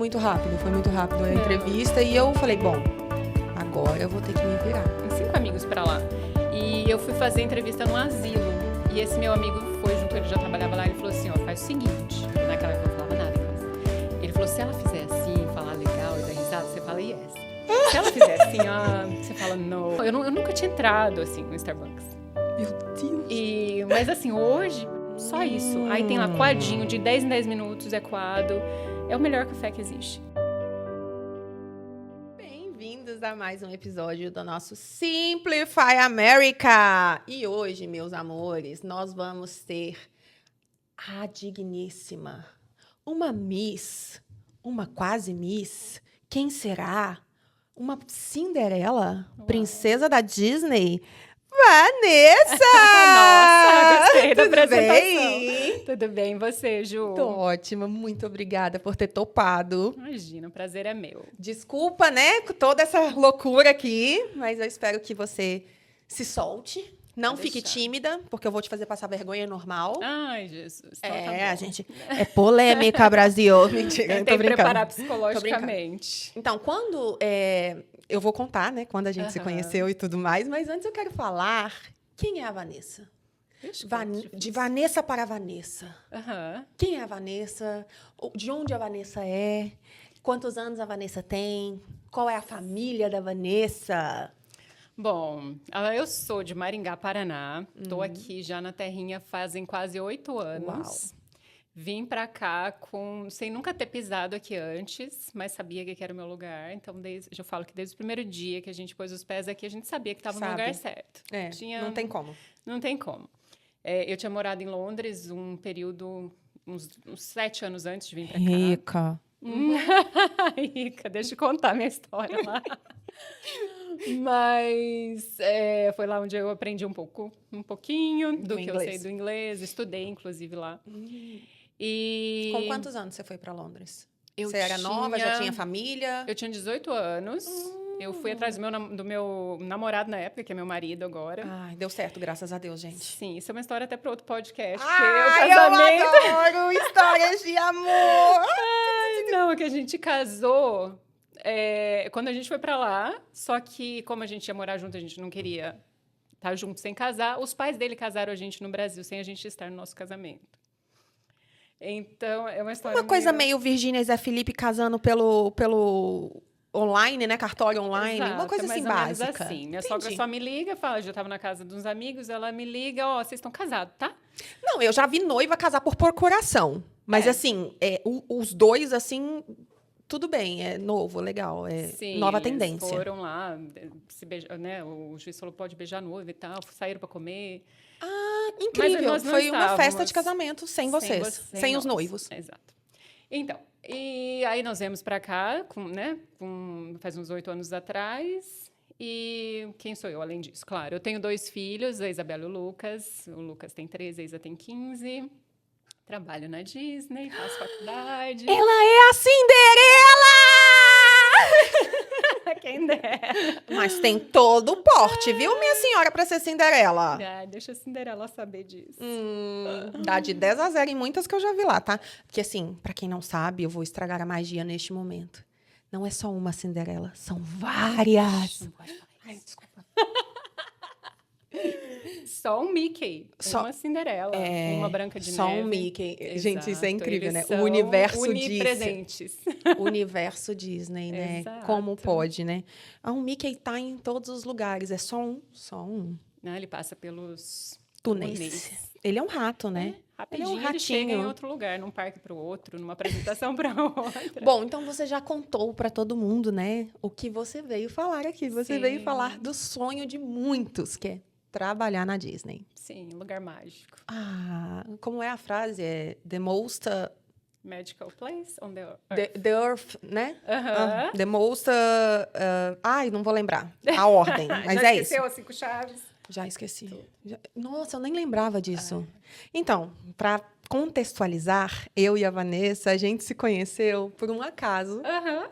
Foi muito rápido a entrevista e eu falei, bom, agora eu vou ter que me virar. Tem 5 amigos pra lá. E eu fui fazer entrevista num asilo. E esse meu amigo foi junto, ele já trabalhava lá, ele falou assim, ó, faz o seguinte. Naquela época eu não falava nada inglês. Ele falou, se ela fizer assim, falar legal e dar risada, você fala yes. Se ela fizer assim, você fala no. Eu nunca tinha entrado, assim, no Starbucks. Meu Deus. Mas assim, hoje, só isso. Aí tem lá coadinho, de 10 em 10 minutos é coado. É o melhor café que existe. Bem-vindos a mais um episódio do nosso Simplify America. E hoje, meus amores, nós vamos ter a digníssima, uma Miss, uma quase Miss. Quem será? Uma Cinderela, princesa da Disney, Vanessa! Nossa, gostei da Tudo apresentação. bem? Tudo bem, você, Ju? Tô ótima, muito obrigada por ter topado. Imagina, o prazer é meu. Desculpa, né, com toda essa loucura aqui, mas eu espero que você se solte. Não Pode fique deixar. tímida, porque eu vou te fazer passar vergonha normal. Ai, Jesus. Então tá A bom. gente é polêmica, Brasil. Mentira, Tem tô que brincando. preparar psicologicamente. Então, quando eu vou contar, né, quando a gente se Aham. conheceu e tudo mais, mas antes eu quero falar quem é a Vanessa. Vixe, De difícil. Vanessa para Vanessa. Aham. Quem é a Vanessa? De onde a Vanessa é? Quantos anos a Vanessa tem? Qual é a família da Vanessa? Bom, eu sou de Maringá, Paraná. Tô aqui já na terrinha fazem quase 8 anos. Uau. Vim pra cá sem nunca ter pisado aqui antes, mas sabia que aqui era o meu lugar. Então, eu falo que desde o primeiro dia que a gente pôs os pés aqui, a gente sabia que estava no Sabe. lugar certo. Não tem como. Não tem como. Eu tinha morado em Londres um período, uns 7 anos antes de vir pra cá. Rica. Rica, deixa eu contar minha história lá. Mas foi lá onde eu aprendi um pouquinho do que eu sei do inglês. Estudei, inclusive, lá. E Com quantos anos você foi para Londres? Eu Você era nova, já tinha- tinha família? eu tinha 18 anos. Eu fui atrás do meu namorado na época, que é meu marido agora. Ai, deu certo, graças a Deus, gente. Sim, isso é uma história até para outro podcast. Ai, o casamento. eu adoro histórias de amor! Não, é que a gente casou quando a gente foi pra lá, só que como a gente ia morar junto, a gente não queria estar junto sem casar. Os pais dele casaram a gente no Brasil, sem a gente estar no nosso casamento. Então, é uma história Uma coisa meio Virgínia e Zé Felipe casando pelo online, né? Cartório online. Exato, Uma coisa assim mais ou menos básica. assim. Minha Entendi. sogra só me liga, fala, já estava na casa de uns amigos, ela me liga, ó, vocês estão casados, tá? Não, eu já vi noiva casar por procuração. Mas, assim, os dois, assim, tudo bem. É novo, legal. É Sim, nova eles tendência. foram lá, se beijar, né? O juiz falou, pode beijar a noiva e tal, saíram para comer. Incrível. nós não Foi uma festa estávamos de casamento sem vocês. Sem os nós. noivos. Exato. Então, e aí nós viemos para cá, faz uns 8 anos atrás. E quem sou eu, além disso? Claro, eu tenho 2 filhos, a Isabela e o Lucas. O Lucas tem 13, a Isa tem 15. Trabalho na Disney, faço faculdade. Ela é a Cinderela! Quem dera. Mas tem todo o porte, viu, minha senhora, pra ser Cinderela? Deixa a Cinderela saber disso. Dá de 10-0 em muitas que eu já vi lá, tá? Porque, assim, pra quem não sabe, eu vou estragar a magia neste momento. Não é só uma Cinderela, são várias. Não pode falar isso. Ai, desculpa. Só um Mickey, Só- uma Cinderela, uma Branca de Só Neve. um Mickey. Gente, isso é Exato, incrível, eles né? O são universo Disney. onipresentes. O universo Disney, né? Exato. Como pode, né? Um Mickey tá em todos os lugares. É só um. Não, ele passa pelos Túneis. Ele é um rato, né? Rapidinho, Ele é um ele chega em ratinho. outro lugar, num parque para o outro, numa apresentação para outra. Bom, então você já contou para todo mundo, né? O que você veio falar aqui. Você Sim. veio falar do sonho de muitos, que é trabalhar na Disney. Sim, lugar mágico. Como é a frase? É the most... Magical place on the earth. the earth, né? Aham. The most... ai, não vou lembrar a ordem, mas Já é isso. esqueceu as 5 chaves? Já esqueci. Nossa, eu nem lembrava disso. Então, para contextualizar, eu e a Vanessa, a gente se conheceu por um acaso. Aham.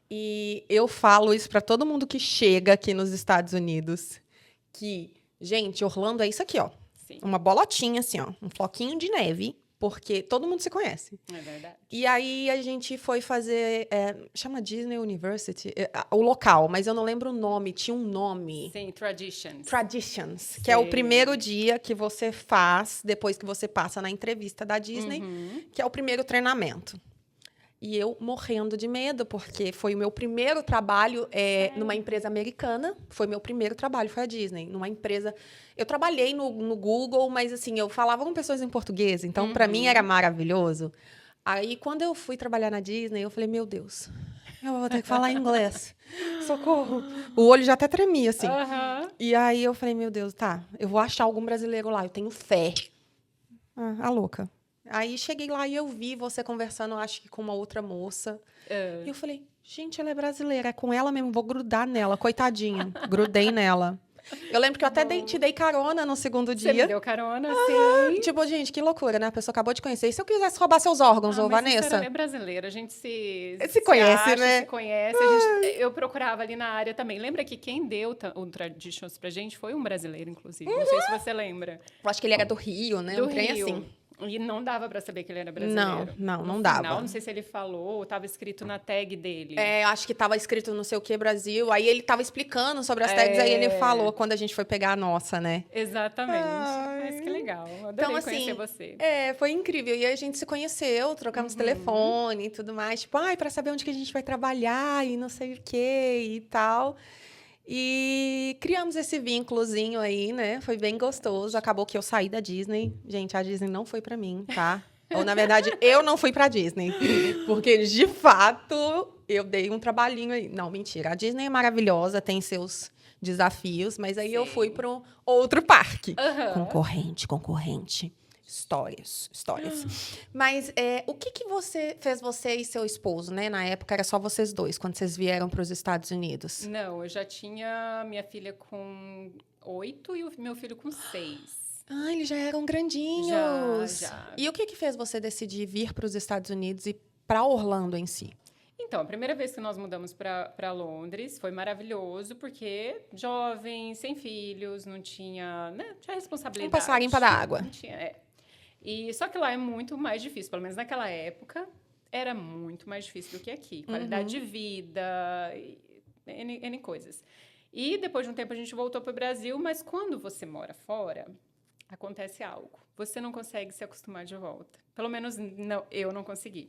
E eu falo isso para todo mundo que chega aqui nos Estados Unidos, que, gente, Orlando é isso aqui, ó. Sim. Uma bolotinha assim, ó, um floquinho de neve porque todo mundo se conhece. É verdade. E aí a gente foi fazer, chama Disney University, o local, mas eu não lembro o nome, tinha um nome. Sim, Traditions. Traditions, que é o Sei. primeiro dia que você faz, depois que você passa na entrevista da Disney, que é o primeiro treinamento. E eu morrendo de medo, porque foi o meu primeiro trabalho numa empresa americana. Foi meu primeiro trabalho, foi a Disney. Numa empresa... Eu trabalhei no Google, mas assim, eu falava com pessoas em português. Então, para mim, era maravilhoso. Aí, quando eu fui trabalhar na Disney, eu falei, meu Deus, eu vou ter que falar inglês. Socorro. O olho já até tremia, assim. E aí, eu falei, meu Deus, tá, eu vou achar algum brasileiro lá. Eu tenho fé. A louca. Aí cheguei lá e eu vi você conversando, acho que com uma outra moça. E eu falei, gente, ela é brasileira, é com ela mesmo, vou grudar nela, coitadinha. Grudei nela. Eu lembro que eu até te dei carona no segundo dia. Você me deu carona, sim. Tipo, gente, que loucura, né? A pessoa acabou de conhecer. E se eu quisesse roubar seus órgãos, ô Vanessa? É brasileira, a gente se conhece, acha, né? Se conhece. Eu procurava ali na área também. Lembra que quem deu o Traditions pra gente foi um brasileiro, inclusive. Não sei se você lembra. Eu acho que ele era do Rio, né? Do um trem Rio. assim. E não dava pra saber que ele era brasileiro. Não no dava. Final, não sei se ele falou ou estava escrito na tag dele. Acho que tava escrito não sei o que Brasil. Aí ele tava explicando sobre as tags, aí ele falou quando a gente foi pegar a nossa, né? Exatamente. Mas que legal. Adorei Então, assim, conhecer você. Foi incrível. E aí a gente se conheceu, trocamos telefone e tudo mais. Tipo, pra saber onde que a gente vai trabalhar e não sei o que e tal. E criamos esse vínculozinho aí, né? Foi bem gostoso. Acabou que eu saí da Disney. Gente, a Disney não foi pra mim, tá? Ou, na verdade, eu não fui pra Disney. Porque, de fato, eu dei um trabalhinho aí. Não, mentira. A Disney é maravilhosa, tem seus desafios. Mas aí eu fui para um outro parque. Concorrente. Histórias. Mas o que fez você e seu esposo, né? Na época era só vocês dois, quando vocês vieram para os Estados Unidos. Não, eu já tinha minha filha com 8 e o meu filho com 6. Eles já eram grandinhos. Já. E o que fez você decidir vir para os Estados Unidos e para Orlando em si? Então, a primeira vez que nós mudamos para Londres foi maravilhoso, porque jovem, sem filhos, não tinha, né, tinha responsabilidade. Um passarinho para dar água. Não tinha, E só que lá é muito mais difícil, pelo menos naquela época, era muito mais difícil do que aqui. Qualidade de vida, N coisas. E depois de um tempo a gente voltou para o Brasil, mas quando você mora fora, acontece algo. Você não consegue se acostumar de volta. Pelo menos eu não consegui.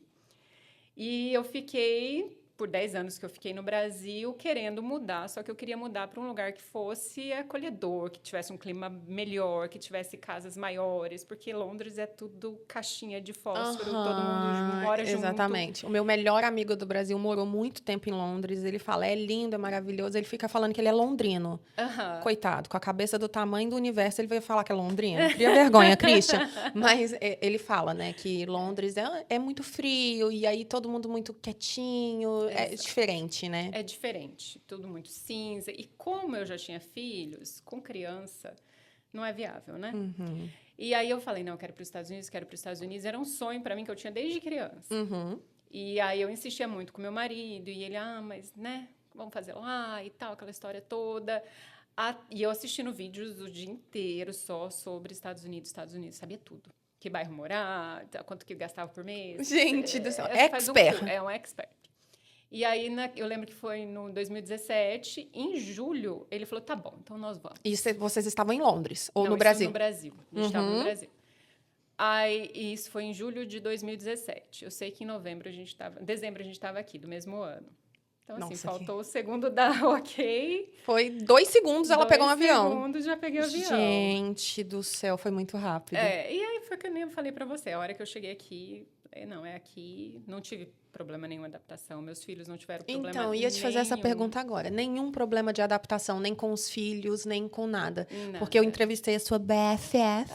E eu fiquei, por 10 anos que eu fiquei no Brasil, querendo mudar. Só que eu queria mudar para um lugar que fosse acolhedor, que tivesse um clima melhor, que tivesse casas maiores. Porque Londres é tudo caixinha de fósforo, todo mundo mora junto. Exatamente. O meu melhor amigo do Brasil morou muito tempo em Londres. Ele fala, é lindo, é maravilhoso. Ele fica falando que ele é londrino. Coitado, com a cabeça do tamanho do universo, ele veio falar que é londrino. Cria vergonha, Christian. Mas ele fala, né, que Londres é muito frio, e aí todo mundo muito quietinho. É diferente, né? É diferente. Tudo muito cinza. E como eu já tinha filhos, com criança, não é viável, né? E aí eu falei, não, eu quero ir para os Estados Unidos. Era um sonho para mim que eu tinha desde criança. E aí eu insistia muito com meu marido. E ele, mas, né, vamos fazer lá e tal, aquela história toda. E eu assistindo vídeos o dia inteiro só sobre Estados Unidos, sabia tudo. Que bairro morar, quanto que gastava por mês. Gente do céu, expert. É um expert. E aí, eu lembro que foi no 2017, em julho, ele falou, tá bom, então nós vamos. E vocês estavam em Londres ou Não, no Brasil? No Brasil. A gente estava no Brasil. Aí, isso foi em julho de 2017. Eu sei que em dezembro a gente estava aqui, do mesmo ano. Então, assim, faltou o segundo dar ok. Foi 2 segundos, ela pegou um avião. 2 segundos, já peguei o avião. Gente do céu, foi muito rápido. E aí foi que eu nem falei pra você. A hora que eu cheguei aqui, é aqui. Não tive problema nenhum de adaptação. Meus filhos não tiveram problema nenhum. Então, ia te fazer essa pergunta agora. Nenhum problema de adaptação, nem com os filhos, nem com nada. Porque eu entrevistei a sua BFF,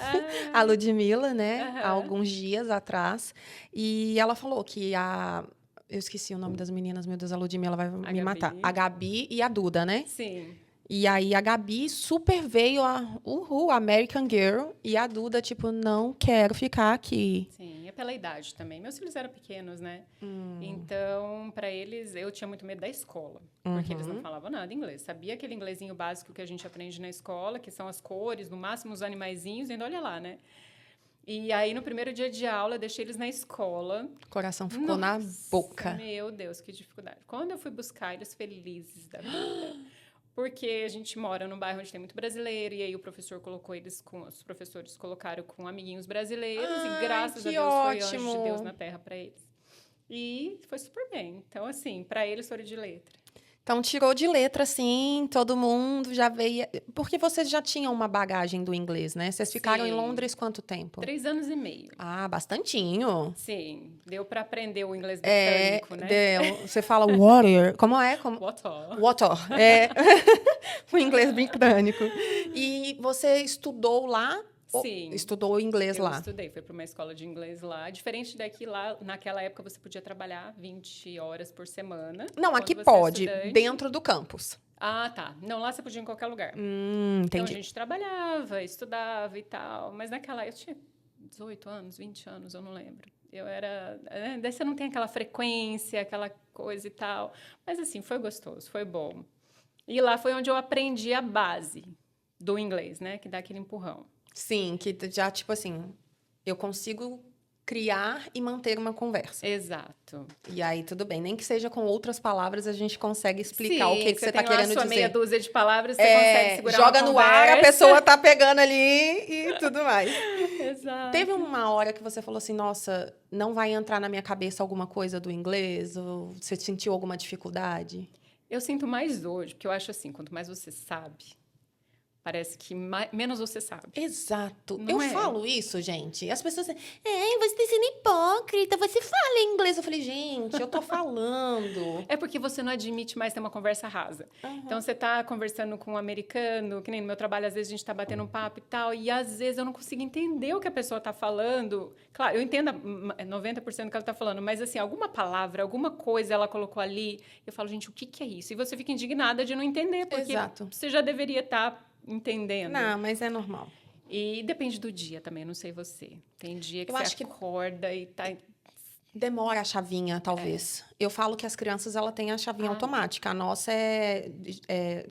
a Ludmilla, né? Há alguns dias atrás. E ela falou que eu esqueci o nome das meninas, meu Deus, a Ludmilla vai me matar. A Gabi e a Duda, né? Sim. E aí a Gabi super veio American Girl, e a Duda, tipo, não quero ficar aqui. Sim, é pela idade também. Meus filhos eram pequenos, né? Então, para eles, eu tinha muito medo da escola, porque eles não falavam nada inglês. Sabia aquele inglesinho básico que a gente aprende na escola, que são as cores, no máximo os animaizinhos, ainda olha lá, né? E aí, no primeiro dia de aula, eu deixei eles na escola. O coração ficou na boca. Meu Deus, que dificuldade. Quando eu fui buscar eles felizes da vida, porque a gente mora num bairro onde tem muito brasileiro, e aí o professor colocou eles com... Os professores colocaram com amiguinhos brasileiros, e graças a que Deus foi ótimo. anjo de Deus na terra para eles. E foi super bem. Então, assim, para eles foram de letra. Então, tirou de letra, sim, todo mundo já veio... Porque vocês já tinham uma bagagem do inglês, né? Vocês ficaram em Sim. Londres quanto tempo? 3 anos e meio. Ah, bastantinho. Sim, deu para aprender o inglês É, britânico, né? você fala water. Como é? What all? Water. É. O inglês britânico. E você estudou lá? Sim. Estudou inglês Eu lá? estudei, fui para uma escola de inglês lá. Diferente daqui, lá, naquela época, você podia trabalhar 20 horas por semana. Não, quando aqui você é pode, estudante. dentro do campus. Ah, tá. Não, lá você podia ir em qualquer lugar. Então, a Entendi. gente trabalhava, estudava e tal. Mas naquela época, eu tinha 18 anos, 20 anos, eu não lembro. Eu era... Daí você não tem aquela frequência, aquela coisa e tal. Mas, assim, foi gostoso, foi bom. E lá foi onde eu aprendi a base do inglês, né? Que dá aquele empurrão. Sim, que já, tipo assim, eu consigo criar e manter uma conversa. Exato. E aí, tudo bem. Nem que seja com outras palavras, a gente consegue explicar o Sim, que você tá tem lá querendo a sua meia dizer. dúzia de palavras, você consegue segurar Joga uma no ar, a conversa. pessoa tá pegando ali e tudo mais. Exato. Teve uma hora que você falou assim, nossa, não vai entrar na minha cabeça alguma coisa do inglês? Ou você sentiu alguma dificuldade? Eu sinto mais hoje, porque eu acho assim, quanto mais você sabe, parece que menos você sabe. Exato. Não eu é? falo isso, gente. As pessoas dizem, você tá sendo hipócrita, você fala inglês. Eu falei, gente, eu tô falando. É porque você não admite mais ter uma conversa rasa. Então, você tá conversando com um americano, que nem no meu trabalho, às vezes a gente tá batendo um papo e tal, e às vezes eu não consigo entender o que a pessoa tá falando. Claro, eu entendo 90% do que ela tá falando, mas assim, alguma palavra, alguma coisa ela colocou ali, eu falo, gente, o que que é isso? E você fica indignada de não entender, porque Exato. você já deveria estar entendendo. Não, mas é normal. E depende do dia também, não sei você. Tem dia que Eu acho você que acorda e tá... demora a chavinha, talvez. Eu falo que as crianças, ela tem a chavinha automática. A nossa é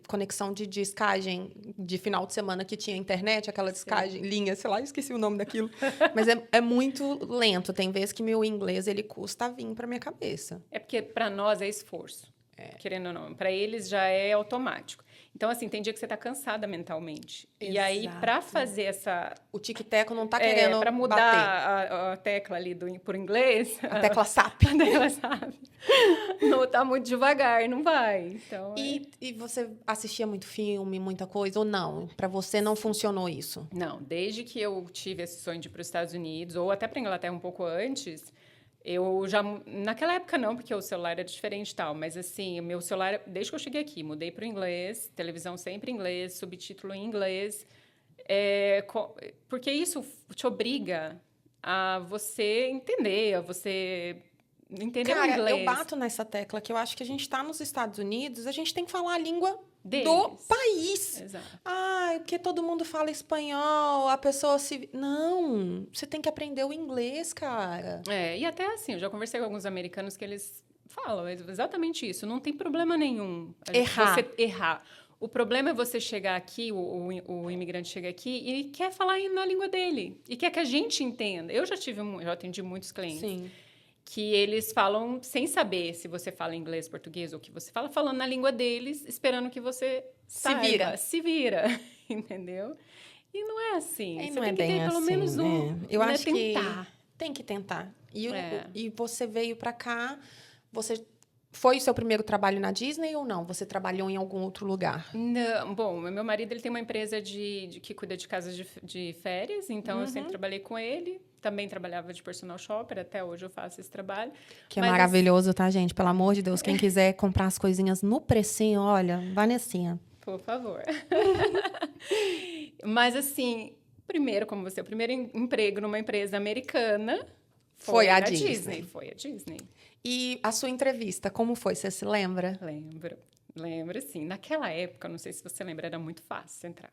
conexão de discagem de final de semana que tinha internet, aquela discagem, linha, sei lá, eu esqueci o nome daquilo. Mas é muito lento. Tem vezes que meu inglês, ele custa vir pra minha cabeça. É porque para nós é esforço, querendo ou não. Para eles já é automático. Então, assim, tem dia que você tá cansada mentalmente. E aí, Exato. para fazer essa... O tic-teco não tá querendo para mudar bater. a tecla ali por inglês... A tecla SAP. A tecla SAP. Não tá muito devagar, não vai. Então, E você assistia muito filme, muita coisa, ou não? Pra você não funcionou isso? Não, desde que eu tive esse sonho de ir para os Estados Unidos, ou até para Inglaterra um pouco antes, eu já... Naquela época não, porque o celular era diferente e tal, mas assim, o meu celular, desde que eu cheguei aqui, mudei para o inglês, televisão sempre em inglês, subtítulo em inglês, porque isso te obriga a você entender, a você entender o inglês. Eu bato nessa tecla que eu acho que a gente tá nos Estados Unidos, a gente tem que falar a língua Deles. do país. Exato. Porque todo mundo fala espanhol, a pessoa se... Não, você tem que aprender o inglês, cara. E até assim, eu já conversei com alguns americanos que eles falam exatamente isso. Não tem problema nenhum você errar. O problema é você chegar aqui, o imigrante chega aqui e quer falar na língua dele. E quer que a gente entenda. Eu já atendi muitos clientes. Sim. Que eles falam sem saber se você fala inglês, português ou o que você fala, falando na língua deles, esperando que você saiba. Se vira, entendeu? E não é assim. Você não tem é que bem ter pelo assim, menos um. né? Eu acho tentar. que tem que tentar. E, É. e você veio pra cá, você... Foi o seu primeiro trabalho na Disney ou não? Você trabalhou em algum outro lugar? Não, bom, meu marido ele tem uma empresa que cuida de casas de férias, então eu sempre trabalhei com ele. Também trabalhava de personal shopper, até hoje eu faço esse trabalho. Que é maravilhoso, tá, gente? Pelo amor de Deus, quem quiser comprar as coisinhas no precinho, olha, Vanessinha. Por favor. Mas assim, primeiro, como você, o primeiro emprego numa empresa americana foi a Disney. Foi a Disney. E a sua entrevista, como foi? Você se lembra? Lembro, sim. Naquela época, não sei se você lembra, era muito fácil entrar.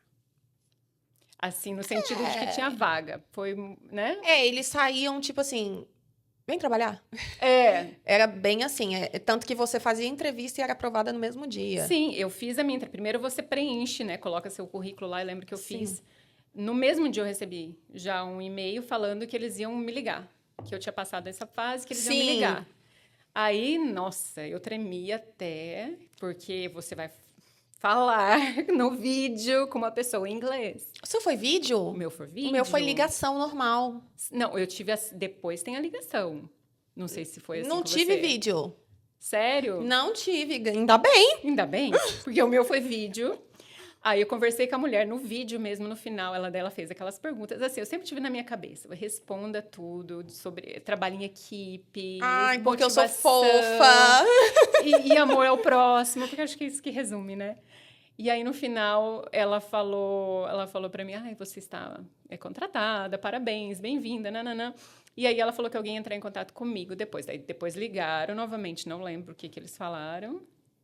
Assim, no sentido de que tinha vaga. Foi, né? Eles saíam, tipo assim, vem trabalhar. Era bem assim. Tanto que você fazia entrevista e era aprovada no mesmo dia. Sim, eu fiz a minha entrevista. Primeiro você preenche, né? Coloca seu currículo lá. Eu lembro que eu fiz No mesmo dia eu recebi já um e-mail falando que eles iam me ligar. Que eu tinha passado essa fase, que eles iam me Sim. ligar. Aí, nossa, eu tremi até, porque você vai falar no vídeo com uma pessoa em inglês. O seu foi vídeo? O meu foi vídeo? O meu foi ligação normal. Não, eu tive... Depois tem a ligação. Não sei se foi assim Não com tive você. vídeo. Sério? Não tive. Ainda bem. Ainda bem, porque o meu foi vídeo. Aí eu conversei com a mulher no vídeo mesmo, no final, ela fez aquelas perguntas. Assim, eu sempre tive na minha cabeça, responda tudo sobre trabalho em equipe, Ai, porque eu sou motivação fofa. e amor ao próximo, porque acho que é isso que resume, né? E aí, no final, ela falou para mim, ai, você está contratada, parabéns, bem-vinda, nananã. E aí, ela falou que alguém ia entrar em contato comigo depois. Daí, depois ligaram novamente, não lembro o que eles falaram.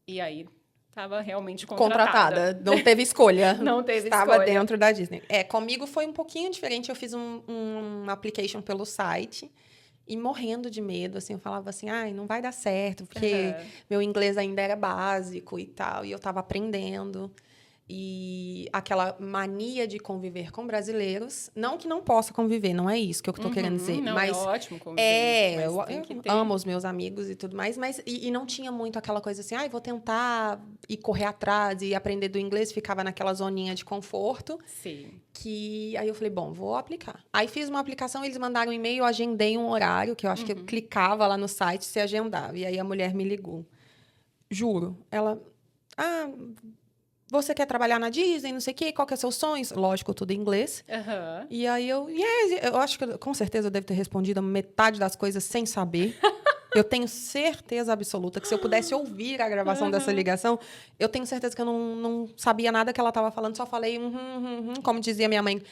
E aí, estava realmente contratada. Não teve escolha. Não teve Estava escolha. dentro da Disney. Comigo foi um pouquinho diferente. Eu fiz um application pelo site e morrendo de medo, assim, eu falava assim, ai, não vai dar certo, porque meu inglês ainda era básico e tal, e eu estava aprendendo. E aquela mania de conviver com brasileiros, não que não possa conviver, não é isso que eu estou querendo dizer. Não, mas é ótimo conviver. eu mas tem que ter... amo os meus amigos e tudo mais, mas e não tinha muito aquela coisa assim, ai, vou tentar ir correr atrás e aprender do inglês, ficava naquela zoninha de conforto. Sim. Que aí eu falei, bom, vou aplicar. Aí fiz uma aplicação, eles mandaram um e-mail, eu agendei um horário, que eu acho que eu clicava lá no site, se agendava. E aí a mulher me ligou. Juro. Ela, você quer trabalhar na Disney, não sei o quê, qual que é o seu sonho? Lógico, tudo em inglês. E aí eu acho que com certeza eu devo ter respondido a metade das coisas sem saber. Eu tenho certeza absoluta que se eu pudesse ouvir a gravação dessa ligação, eu tenho certeza que eu não sabia nada que ela estava falando, só falei, como dizia minha mãe,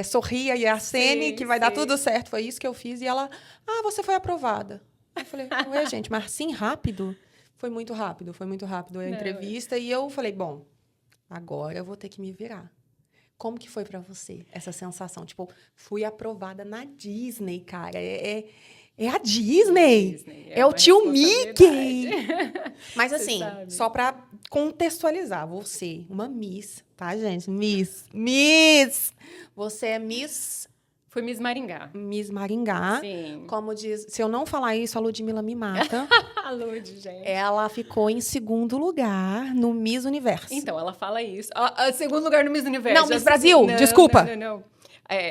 sorria e acene, que vai dar tudo certo. Foi isso que eu fiz. E ela, você foi aprovada. Eu falei, ué, gente, mas assim rápido? Foi muito rápido a entrevista. E eu falei, bom, agora eu vou ter que me virar. Como que foi pra você essa sensação? Tipo, fui aprovada na Disney, cara. É a Disney. É o tio Mickey. Mas assim, só pra contextualizar, você, uma Miss, tá, gente? Miss. Você é Miss... Foi Miss Maringá. Miss Maringá. Sim. Como diz... Se eu não falar isso, a Ludmilla me mata. A Lud, gente. Ela ficou em segundo lugar no Miss Universo. Então, ela fala isso. Segundo lugar no Miss Universo. Não, Miss Brasil, desculpa. Não.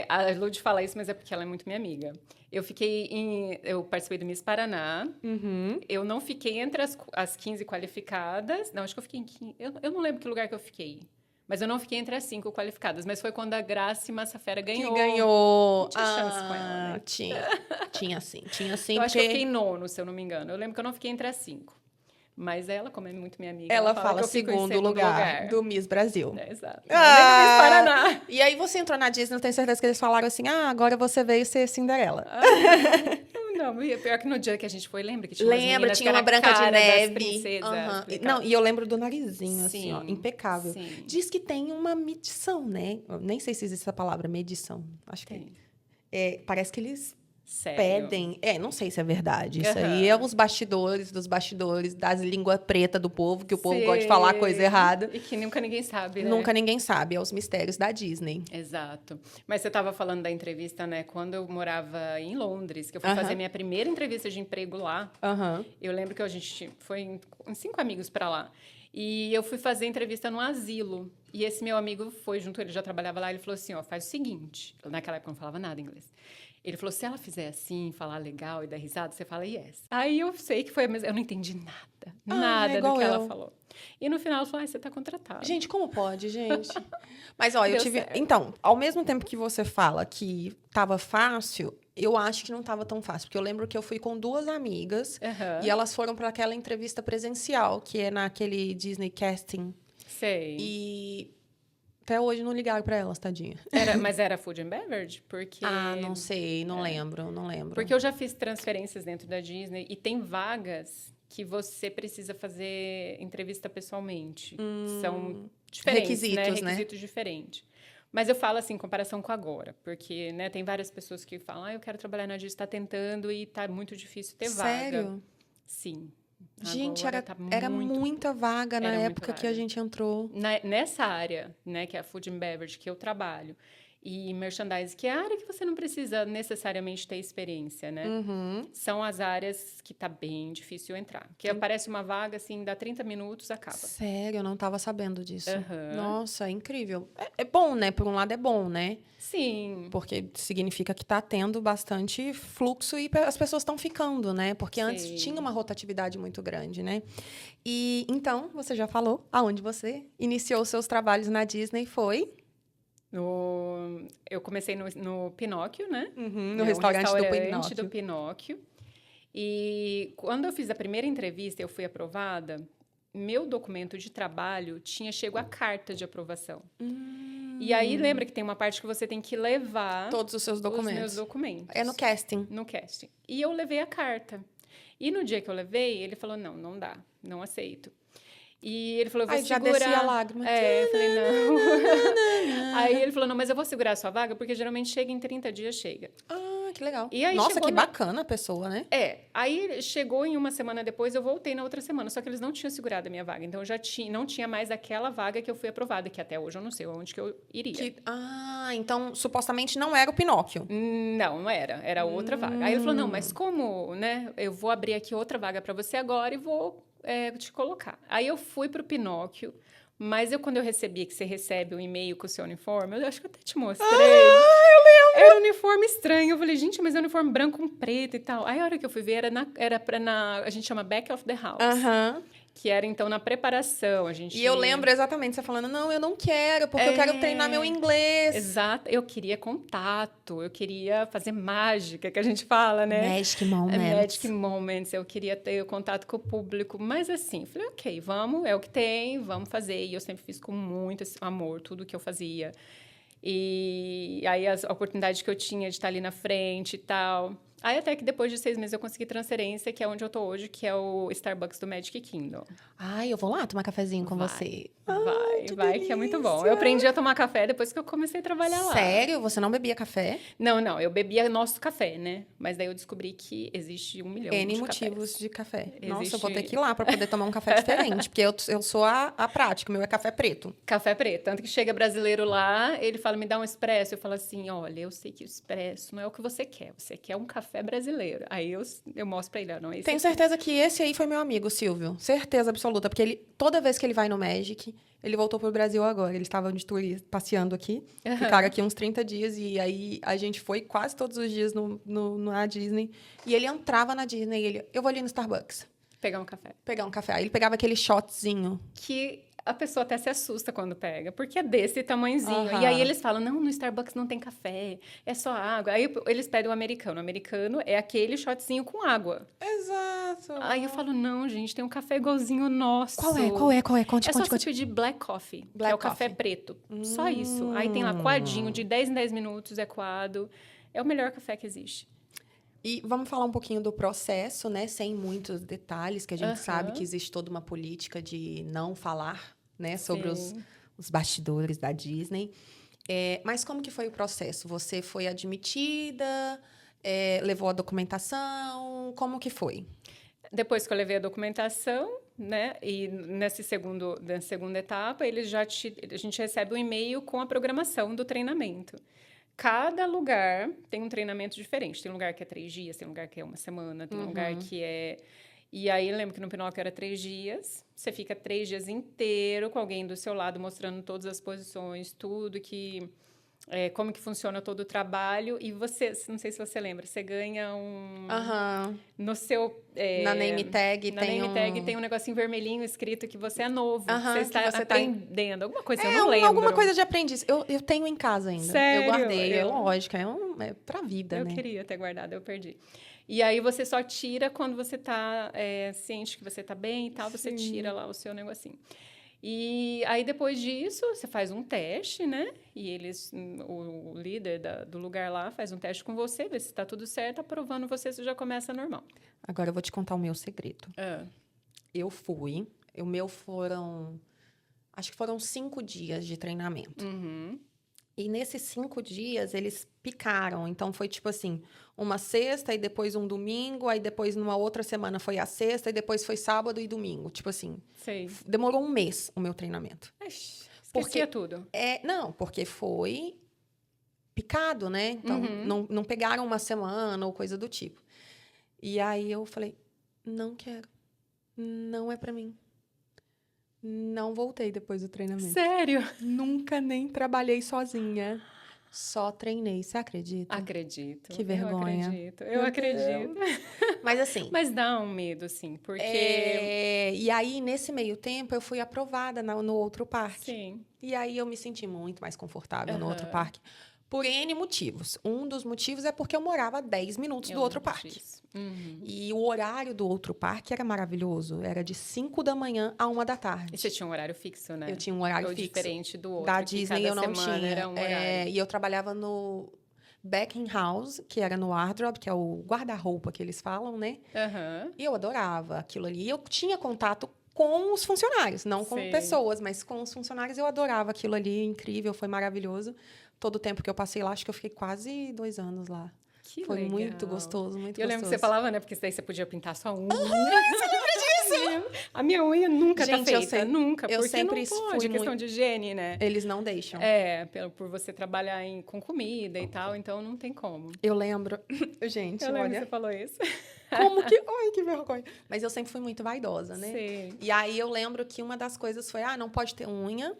A Lud fala isso, mas é porque ela é muito minha amiga. Eu participei do Miss Paraná. Eu não fiquei entre as 15 qualificadas. Não, acho que eu fiquei em 15. Eu não lembro que lugar que eu fiquei. Mas eu não fiquei entre as 5 qualificadas. Mas foi quando a Grace Massafera ganhou. Que ganhou. Tinha chance com ela, né? Tinha sim. Eu acho que eu fiquei em 9º, se eu não me engano. Eu lembro que eu não fiquei entre as 5. Mas ela, como é muito minha amiga, ela fala que eu fico segundo lugar do Miss Brasil. Exato. Nem do Miss Paraná. E aí você entrou na Disney, eu tenho certeza que eles falaram assim, agora você veio ser Cinderela. Não, pior que no dia que a gente foi, lembra que tinha umas meninas tinha que uma Branca de Neve. Princesas, Não, e eu lembro do narizinho, sim, assim, ó, impecável. Sim. Diz que tem uma medição, né? Eu nem sei se existe essa palavra, medição. Acho que parece que eles pedem. Não sei se é verdade. Isso aí é os bastidores dos bastidores, das línguas preta do povo, que o povo gosta de falar coisa errada. E que nunca ninguém sabe, né? Nunca ninguém sabe, é os mistérios da Disney. Exato. Mas você estava falando da entrevista, né? Quando eu morava em Londres, que eu fui fazer minha primeira entrevista de emprego lá, eu lembro que a gente foi em 5 amigos para lá. E eu fui fazer entrevista num asilo. E esse meu amigo foi junto, ele já trabalhava lá, ele falou assim, faz o seguinte. Naquela época eu não falava nada inglês. Ele falou, se ela fizer assim, falar legal e dar risada, você fala yes. Aí eu sei que foi, mas eu não entendi nada do que ela falou. E no final ela falou, você tá contratada. Gente, como pode, gente? Mas, ó, Deu certo. Então, ao mesmo tempo que você fala que tava fácil, eu acho que não tava tão fácil. Porque eu lembro que eu fui com 2 amigas e elas foram para aquela entrevista presencial, que é naquele Disney Casting. Sei. E até hoje não ligaram para elas, tadinha. Mas era Food and Beverage? Porque... não sei, não lembro. Porque eu já fiz transferências dentro da Disney e tem vagas que você precisa fazer entrevista pessoalmente. São diferentes, requisitos, né? Requisitos diferentes. Mas eu falo assim, em comparação com agora. Porque, né, tem várias pessoas que falam, eu quero trabalhar na Disney, está tentando e está muito difícil ter vaga. Sério? Sim. Gente, era muita vaga na época que a gente entrou. Nessa área, né, que é a Food and Beverage, que eu trabalho. e merchandising, que é a área que você não precisa necessariamente ter experiência, né? São as áreas que tá bem difícil entrar. Que aparece uma vaga, assim, dá 30 minutos, acaba. Sério, eu não estava sabendo disso. Aham. Nossa, é incrível. É bom, né? Por um lado é bom, né? Sim. Porque significa que está tendo bastante fluxo e as pessoas estão ficando, né? Porque antes Sim. tinha uma rotatividade muito grande, né? E então, você já falou aonde você iniciou os seus trabalhos na Disney foi? Eu comecei no Pinóquio, né? No É um restaurante do restaurante Pinóquio. do Pinóquio. E quando eu fiz a primeira entrevista, eu fui aprovada, meu documento de trabalho chegou a carta de aprovação. E aí, lembra que tem uma parte que você tem que levar Todos os seus os documentos. meus documentos. É no casting. No casting. E eu levei a carta. E no dia que eu levei, ele falou, não dá, não aceito. E ele falou, eu vou Aí já segurar... descia a lágrima. Eu falei, não. Aí ele falou, não, mas eu vou segurar a sua vaga, porque geralmente chega em 30 dias, chega. Que legal. E aí Nossa, chegou que bacana a pessoa, né? Aí chegou em uma semana depois, eu voltei na outra semana, só que eles não tinham segurado a minha vaga. Então, eu já não tinha mais aquela vaga que eu fui aprovada, que até hoje eu não sei onde que eu iria. Então, supostamente não era o Pinóquio. Não era. Era outra vaga. Aí ele falou, não, mas como, né? Eu vou abrir aqui outra vaga para você agora e vou te colocar. Aí eu fui pro Pinóquio, mas quando eu recebi, que você recebe um e-mail com o seu uniforme, eu acho que eu até te mostrei. Eu lembro! Era um uniforme estranho. Eu falei, gente, mas é um uniforme branco com preto e tal. Aí a hora que eu fui ver, a gente chama back of the house. Que era, então, na preparação. E eu lembro exatamente você falando, não, eu não quero, porque eu quero treinar meu inglês. Exato. Eu queria contato, eu queria fazer mágica, que a gente fala, né? Magic moments. Magic moments. Eu queria ter o contato com o público. Mas, assim, falei, ok, vamos, é o que tem, vamos fazer. E eu sempre fiz com muito amor tudo que eu fazia. E aí, a oportunidade que eu tinha de estar ali na frente e tal. Aí, até que depois de 6 meses, eu consegui transferência, que é onde eu tô hoje, que é o Starbucks do Magic Kingdom. Eu vou lá tomar cafezinho com você. Vai, que é muito bom. Eu aprendi a tomar café depois que eu comecei a trabalhar lá. Sério? Você não bebia café? Não, eu bebia nosso café, né? Mas daí eu descobri que existe 1 milhão N de motivos cafés. de café. Existe... Nossa, eu vou ter que ir lá para poder tomar um café diferente, porque eu sou a prática, o meu é café preto. Café preto. Tanto que chega brasileiro lá, ele fala, me dá um expresso. Eu falo assim, olha, eu sei que o expresso não é o que você quer um café brasileiro. Aí eu mostro pra ele, não é isso. Tenho certeza que esse aí foi meu amigo, Silvio. Certeza absoluta, porque toda vez que ele vai no Magic, ele voltou pro Brasil agora. Ele estava de turista, passeando aqui, ficaram aqui uns 30 dias, e aí a gente foi quase todos os dias na Disney. E ele entrava na Disney, eu vou ali no Starbucks. Pegar um café. Aí ele pegava aquele shotzinho. Que a pessoa até se assusta quando pega, porque é desse tamanhozinho. E aí eles falam, não, no Starbucks não tem café, é só água. Aí eles pedem o americano. O americano é aquele shotzinho com água. Exato. Aí eu falo, não, gente, tem um café igualzinho ao nosso. Qual é? Conte. Só você pedir black coffee, que é o café preto. Só isso. Aí tem lá coadinho, de 10 em 10 minutos é coado. É o melhor café que existe. E vamos falar um pouquinho do processo, né? Sem muitos detalhes, que a gente sabe que existe toda uma política de não falar, né? Sobre os bastidores da Disney. Mas como que foi o processo? Você foi admitida? Levou a documentação? Como que foi? Depois que eu levei a documentação, né? E nessa segunda etapa, a gente recebe um e-mail com a programação do treinamento. Cada lugar tem um treinamento diferente. Tem lugar que é 3 dias, tem lugar que é 1 semana, tem lugar que é... E aí, eu lembro que no Pinóquio era 3 dias. Você fica 3 dias inteiro com alguém do seu lado, mostrando todas as posições, tudo que... como que funciona todo o trabalho. E você, não sei se você lembra, você ganha no seu... na name tag tem um negocinho vermelhinho escrito que você é novo. Você está aprendendo. Alguma coisa, eu não lembro. Alguma coisa de aprendiz. Eu tenho em casa ainda. Sério? Eu guardei, lógico. É pra vida, né? Eu queria ter guardado, eu perdi. E aí, você só tira quando você está ciente que você está bem e tal. Você tira lá o seu negocinho. E aí, depois disso, você faz um teste, né? E o líder do lugar lá faz um teste com você, vê se está tudo certo, aprovando você já começa normal. Agora, eu vou te contar o meu segredo. Eu fui, o meu acho que foram 5 dias de treinamento. E nesses 5 dias, eles picaram. Então, foi tipo assim, uma sexta e depois um domingo, aí depois numa outra semana foi a sexta e depois foi sábado e domingo. Tipo assim, demorou 1 mês o meu treinamento. Esquecia tudo. Não, porque foi picado, né? Então, não pegaram uma semana ou coisa do tipo. E aí eu falei, não quero. Não é pra mim. Não voltei depois do treinamento. Sério? Nunca nem trabalhei sozinha. Só treinei, você acredita? Acredito. Que vergonha. Eu Meu acredito. Mas assim... Mas dá um medo, assim, porque... E aí, nesse meio tempo, eu fui aprovada no outro parque. Sim. E aí, eu me senti muito mais confortável no outro Aham. parque. Por N motivos. Um dos motivos é porque eu morava a 10 minutos do outro lembro parque. disso. Uhum. E o horário do outro parque era maravilhoso. Era de 5 da manhã a 1 da tarde. E você tinha um horário fixo, né? Eu tinha um horário Ou fixo. diferente do outro, Da que Disney cada eu não semana tinha. era um horário. E eu trabalhava no Back-in House, que era no wardrobe, que é o guarda-roupa que eles falam, né? Aham. E eu adorava aquilo ali. Eu tinha contato com os funcionários, não com Sim. pessoas, mas com os funcionários. Eu adorava aquilo ali, incrível, foi maravilhoso. Todo o tempo que eu passei lá, acho que eu fiquei quase 2 anos lá. Que Foi legal. muito gostoso, muito Eu gostoso. lembro que você falava, né? Porque daí você podia pintar sua unha. Você lembra disso? A minha unha nunca tá Gente, eu feita, sei- nunca. eu Porque sempre não fui pode, questão muito- de higiene, né? Eles não deixam. Por você trabalhar com comida e tal, então não tem como. Eu lembro... Gente, Eu lembro que olha... você falou isso. Como que... Ai, que vergonha. Mas eu sempre fui muito vaidosa, né? Sim. E aí eu lembro que uma das coisas foi, não pode ter unha,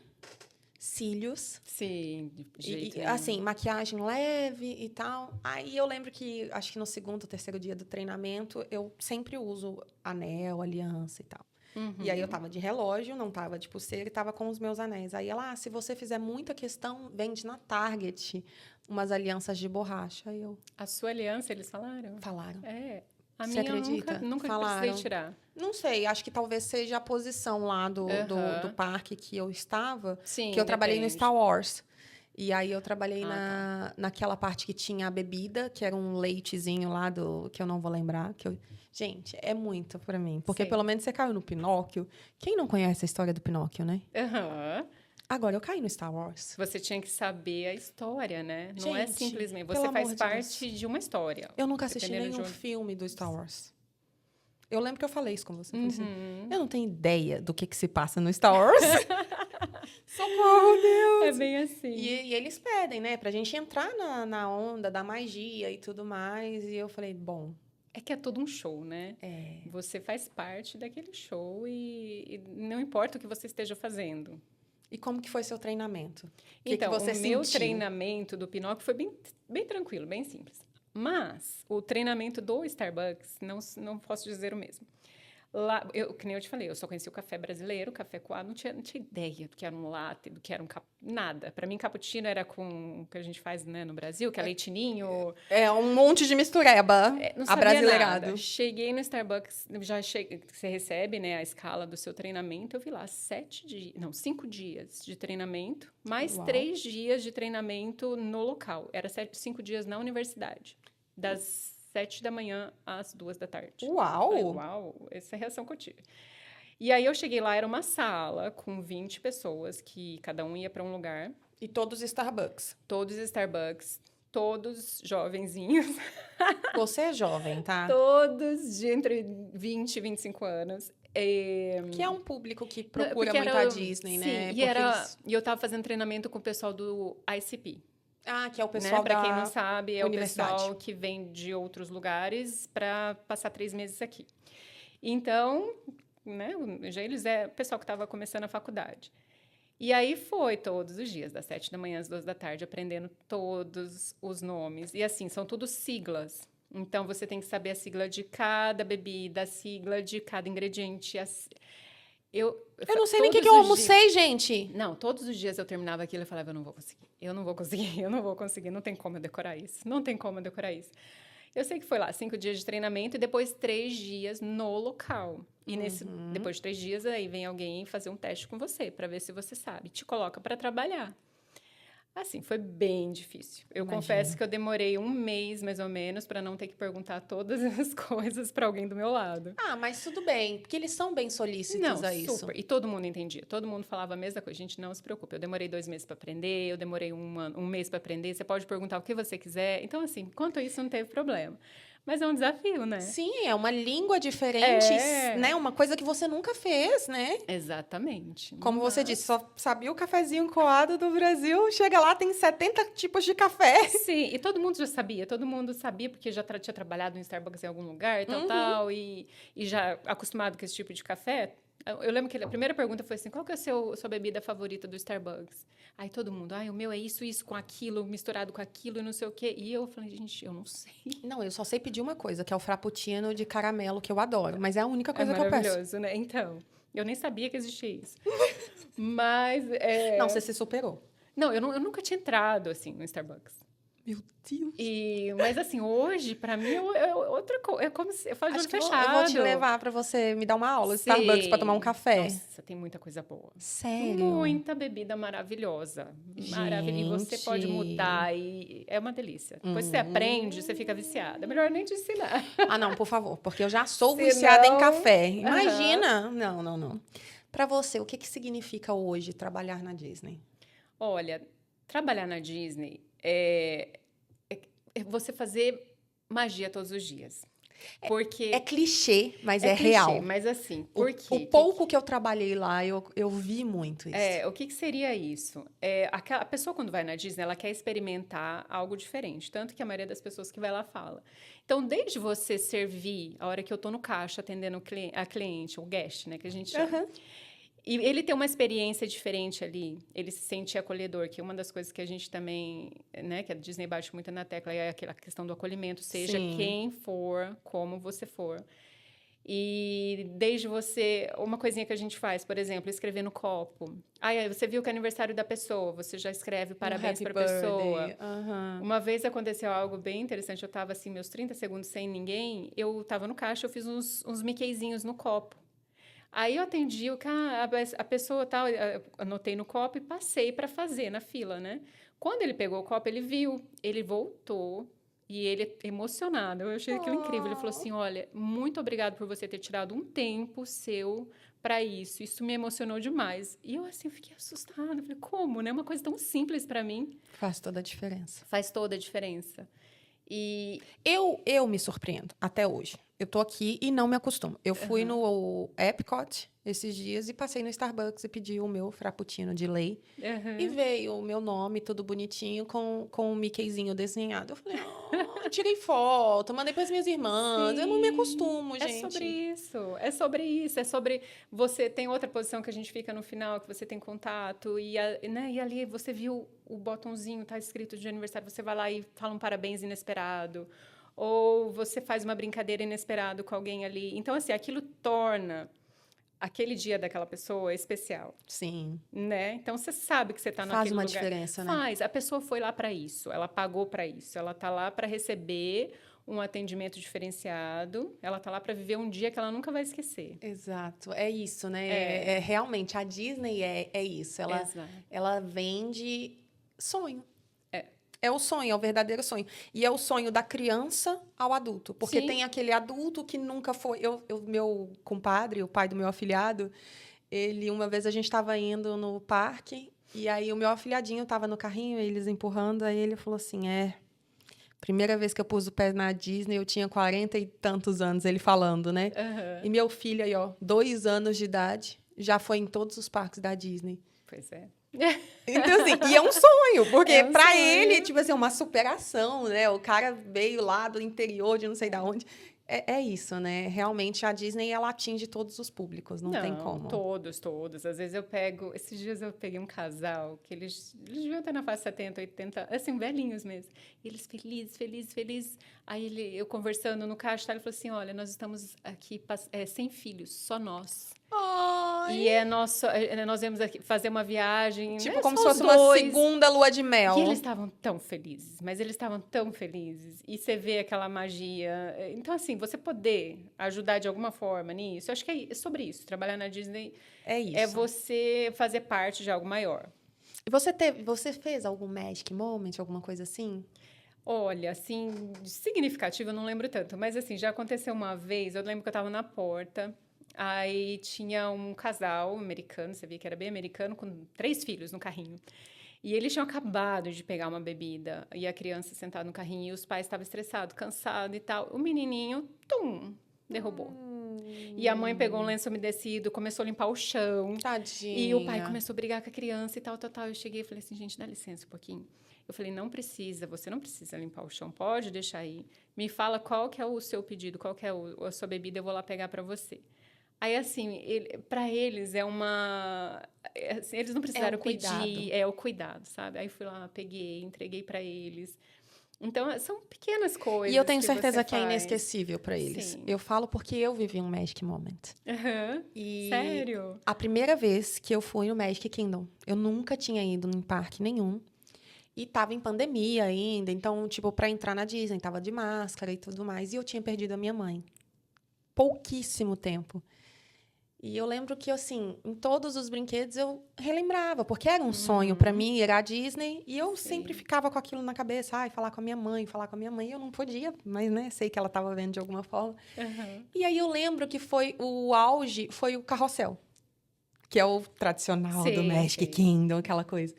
cílios, Sim, de jeito nenhum. assim, maquiagem leve e tal. Aí eu lembro que, acho que no segundo ou terceiro dia do treinamento, eu sempre uso anel, aliança e tal. Uhum. E aí eu tava de relógio, não tava de pulseira, e tava com os meus anéis. Aí ela, se você fizer muita questão, vende na Target umas alianças de borracha. Aí eu, A sua aliança, eles falaram? falaram. É. A Você minha eu acredita? nunca Falaram. precisei tirar. Não sei, acho que talvez seja a posição lá do Aham. parque que eu estava. Sim, Que eu trabalhei no depende. Star Wars. E aí eu trabalhei Ah, naquela parte que tinha a bebida, que era um leitezinho lá que eu não vou lembrar. Gente, é muito pra mim. Porque Sei. pelo menos você caiu no Pinóquio. Quem não conhece a história do Pinóquio, né? Aham. Agora eu caí no Star Wars. Você tinha que saber a história, né? Não é Gente, simplesmente. pelo Você amor faz de parte de uma história. Eu nunca assisti Dependendo nenhum de onde- filme do Star Wars. Eu lembro que eu falei isso com você. Eu falei assim, Uhum. eu não tenho ideia do que se passa no Star Wars. Socorro, Deus! É bem assim. E eles pedem, né? Pra gente entrar na onda da magia e tudo mais. E eu falei, bom, É que é todo um show, né? Você faz parte daquele show e não importa o que você esteja fazendo. e como que foi seu treinamento? O que Então, que você o meu sentiu? treinamento do Pinóquio foi bem tranquilo, bem simples. Mas o treinamento do Starbucks, não posso dizer o mesmo. Lá, que nem eu te falei, eu só conheci o café brasileiro, o café coado, não tinha ideia do que era um latte, do que era nada. Para mim, cappuccino era com o que a gente faz, né, no Brasil, que é leitinho. É um monte de mistureba, Não sabia abrasileirado. nada. Cheguei no Starbucks, você recebe, né, a escala do seu treinamento, eu vi lá 5 dias de treinamento, mais Uau. 3 dias de treinamento no local. Era 5 dias na universidade, das 7 da manhã às 2 da tarde. Uau! Falei, uau, essa é a reação que eu tive. E aí eu cheguei lá, era uma sala com 20 pessoas, que cada um ia para um lugar, E todos Starbucks. todos Starbucks, todos jovenzinhos, Você é jovem, tá? todos de entre 20 e 25 anos. Que é um público que procura Porque muito a Disney, sim, né? E, Porque e eu tava fazendo treinamento com o pessoal do ICP. que é o Né? pessoal Para da... quem não sabe, é o universidade. pessoal que vem de outros lugares para passar 3 meses aqui. Então, né, eles é o pessoal que estava começando a faculdade. E aí foi todos os dias, das 7 da manhã às 2 da tarde, aprendendo todos os nomes. E assim, são tudo siglas. Então, você tem que saber a sigla de cada bebida, a sigla de cada ingrediente. Eu não sei nem o que todos eu os almocei, gente. Não, todos os dias eu terminava aquilo e falava, eu não vou conseguir, eu não vou conseguir, eu não vou conseguir, não tem como eu decorar isso, não tem como eu decorar isso. Eu sei que foi lá 5 dias de treinamento e depois 3 dias no local. E depois de 3 dias, aí vem alguém fazer um teste com você, para ver se você sabe. Te coloca para trabalhar. Assim, foi bem difícil. Eu Imagino. confesso que eu demorei 1 mês, mais ou menos, para não ter que perguntar todas as coisas para alguém do meu lado. Mas tudo bem, porque eles são bem solícitos Não, a isso. super. E todo mundo entendia. Todo mundo falava a mesma coisa. Gente, não se preocupe. Eu demorei 2 meses para aprender, eu demorei um mês para aprender. Você pode perguntar o que você quiser. Então, assim, quanto a isso, não teve problema. Mas é um desafio, né? Sim, é uma língua diferente, É. né? Uma coisa que você nunca fez, né? Exatamente. Como você Mas- disse, só sabia o cafezinho coado do Brasil, chega lá, tem 70 tipos de café. Sim, e todo mundo sabia, porque já tinha trabalhado em Starbucks em algum lugar e tal, Uhum. tal, e já acostumado com esse tipo de café. Eu lembro que a primeira pergunta foi assim, qual que é a sua bebida favorita do Starbucks? Aí todo mundo, o meu é isso com aquilo, misturado com aquilo e não sei o quê. E eu falei, gente, eu não sei. Não, eu só sei pedir uma coisa, que é o frappuccino de caramelo, que eu adoro, mas é a única É coisa que eu peço. maravilhoso, né? Então, eu nem sabia que existia isso. Mas, Não, você se superou. não, eu nunca tinha entrado, assim, no Starbucks. Meu Deus. Mas assim, hoje, pra mim, é outra coisa. É como se eu falo de Acho olho que fechado. eu vou te levar pra você me dar uma aula de Starbucks pra tomar um Sim. café. Nossa, tem muita coisa boa. Sério? Muita bebida maravilhosa. E você pode Gente. mudar. E é uma delícia. Depois você aprende, você fica viciada. É melhor nem te ensinar. Ah, não, por favor, porque eu já sou Se viciada em não- café. Imagina. Não. Pra você, o que que significa hoje trabalhar na Disney? Olha, trabalhar na Disney é você fazer magia todos os dias. Porque É clichê, mas é clichê, real. mas assim, O, por quê? o pouco que eu trabalhei lá, eu vi muito isso. O que seria isso? A pessoa, quando vai na Disney, ela quer experimentar algo diferente. Tanto que a maioria das pessoas que vai lá fala. Então, desde você servir, a hora que eu tô no caixa atendendo a cliente, o guest, né, que a gente chama. Aham. E ele tem uma experiência diferente ali, ele se sente acolhedor, que é uma das coisas que a gente também, né, que a Disney bate muito na tecla, é aquela questão do acolhimento, seja Sim. quem for, como você for. E desde uma coisinha que a gente faz, por exemplo, escrever no copo. Aí você viu que é aniversário da pessoa, você já escreve parabéns Happy para a pessoa. birthday. Aham. Uma vez aconteceu algo bem interessante, eu estava assim, meus 30 segundos sem ninguém, eu estava no caixa, eu fiz uns Mickeyzinhos no copo. Aí eu atendi a pessoa tal, anotei no copo e passei para fazer na fila, né? Quando ele pegou o copo, ele viu, ele voltou e ele emocionado. Eu achei aquilo incrível. Ele falou assim: "Olha, muito obrigado por você ter tirado um tempo seu para isso. Isso me emocionou demais". E eu assim fiquei assustada, falei: "Como, né? Uma coisa tão simples para mim Faz toda a diferença. faz toda a diferença". E Eu me surpreendo até hoje. Eu tô aqui e não me acostumo. Eu fui no Epcot esses dias e passei no Starbucks e pedi o meu frappuccino de lei. E veio o meu nome, tudo bonitinho, com um Mickeyzinho desenhado. Eu falei, tirei foto, mandei para as minhas irmãs. Eu não me acostumo, gente. É sobre isso. É sobre você tem outra posição que a gente fica no final, que você tem contato. Né, e ali você viu o botãozinho, tá escrito de aniversário, você vai lá e fala um parabéns inesperado. Ou você faz uma brincadeira inesperada com alguém ali. Então, assim, aquilo torna aquele dia daquela pessoa especial, Sim. né? Então, você sabe que você está Faz naquele uma lugar. diferença, né? Faz. A pessoa foi lá para isso, ela pagou para isso, ela está lá para receber um atendimento diferenciado, ela está lá para viver um dia que ela nunca vai esquecer. Exato. É isso, né? Realmente, a Disney é isso. Exato. Ela vende sonho. É o sonho, é o verdadeiro sonho. E é o sonho da criança ao adulto. Porque Sim. tem aquele adulto que nunca foi. Meu compadre, o pai do meu afilhado, uma vez a gente estava indo no parque, e aí o meu afilhadinho estava no carrinho, eles empurrando, aí ele falou assim: primeira vez que eu pus o pé na Disney, eu tinha 40 e tantos anos, ele falando, né? E meu filho aí, 2 anos de idade, já foi em todos os parques da Disney. Pois é. Então, assim, e é um sonho, porque É um pra sonho. ele, tipo assim, é uma superação, né? O cara veio lá do interior de não sei da onde. É isso, né? Realmente, a Disney, ela atinge todos os públicos, não tem como. Todos. Às vezes esses dias eu peguei um casal que eles deviam estar na fase 70, 80, assim, velhinhos mesmo. E eles felizes. Aí eu conversando no caixa, ele falou assim: "Olha, nós estamos aqui sem filhos, só nós". Ai. E nós viemos aqui fazer uma viagem, Tipo, né, como só se os fosse uma dois. segunda lua de mel. E eles estavam tão felizes, mas eles estavam tão felizes. E você vê aquela magia. Então, assim, você poder ajudar de alguma forma nisso, eu acho que é sobre isso. Trabalhar na Disney É isso. é você fazer parte de algo maior. E você fez algum magic moment, alguma coisa assim? Olha, assim, significativo eu não lembro tanto, mas assim, já aconteceu uma vez, eu lembro que eu estava na porta, aí tinha um casal americano, você via que era bem americano, com 3 filhos no carrinho. E eles tinham acabado de pegar uma bebida. E a criança sentada no carrinho e os pais estavam estressados, cansados e tal. O menininho, derrubou. E a mãe pegou um lenço umedecido, começou a limpar o chão. Tadinha. E o pai começou a brigar com a criança e tal. Eu cheguei e falei assim, gente, dá licença um pouquinho. Eu falei, você não precisa limpar o chão, pode deixar aí. Me fala qual que é o seu pedido, qual que é a sua bebida, eu vou lá pegar para você. Aí, assim, para eles assim, eles não precisaram pedir, o cuidado, sabe? Aí fui lá, peguei, entreguei para eles. Então, são pequenas coisas. E eu tenho certeza que é inesquecível para eles. Sim. Eu falo porque eu vivi um Magic Moment. E Sério? a primeira vez que eu fui no Magic Kingdom, eu nunca tinha ido em parque nenhum. E tava em pandemia ainda, então, tipo, para entrar na Disney, tava de máscara e tudo mais. E eu tinha perdido a minha mãe. Pouquíssimo tempo. E eu lembro que, assim, em todos os brinquedos eu relembrava, porque era um sonho para mim ir à Disney, e eu sempre ficava com aquilo na cabeça, falar com a minha mãe, e eu não podia, mas, né, sei que ela estava vendo de alguma forma. E aí eu lembro que o auge foi o carrossel, que é o tradicional do Magic Kingdom, aquela coisa.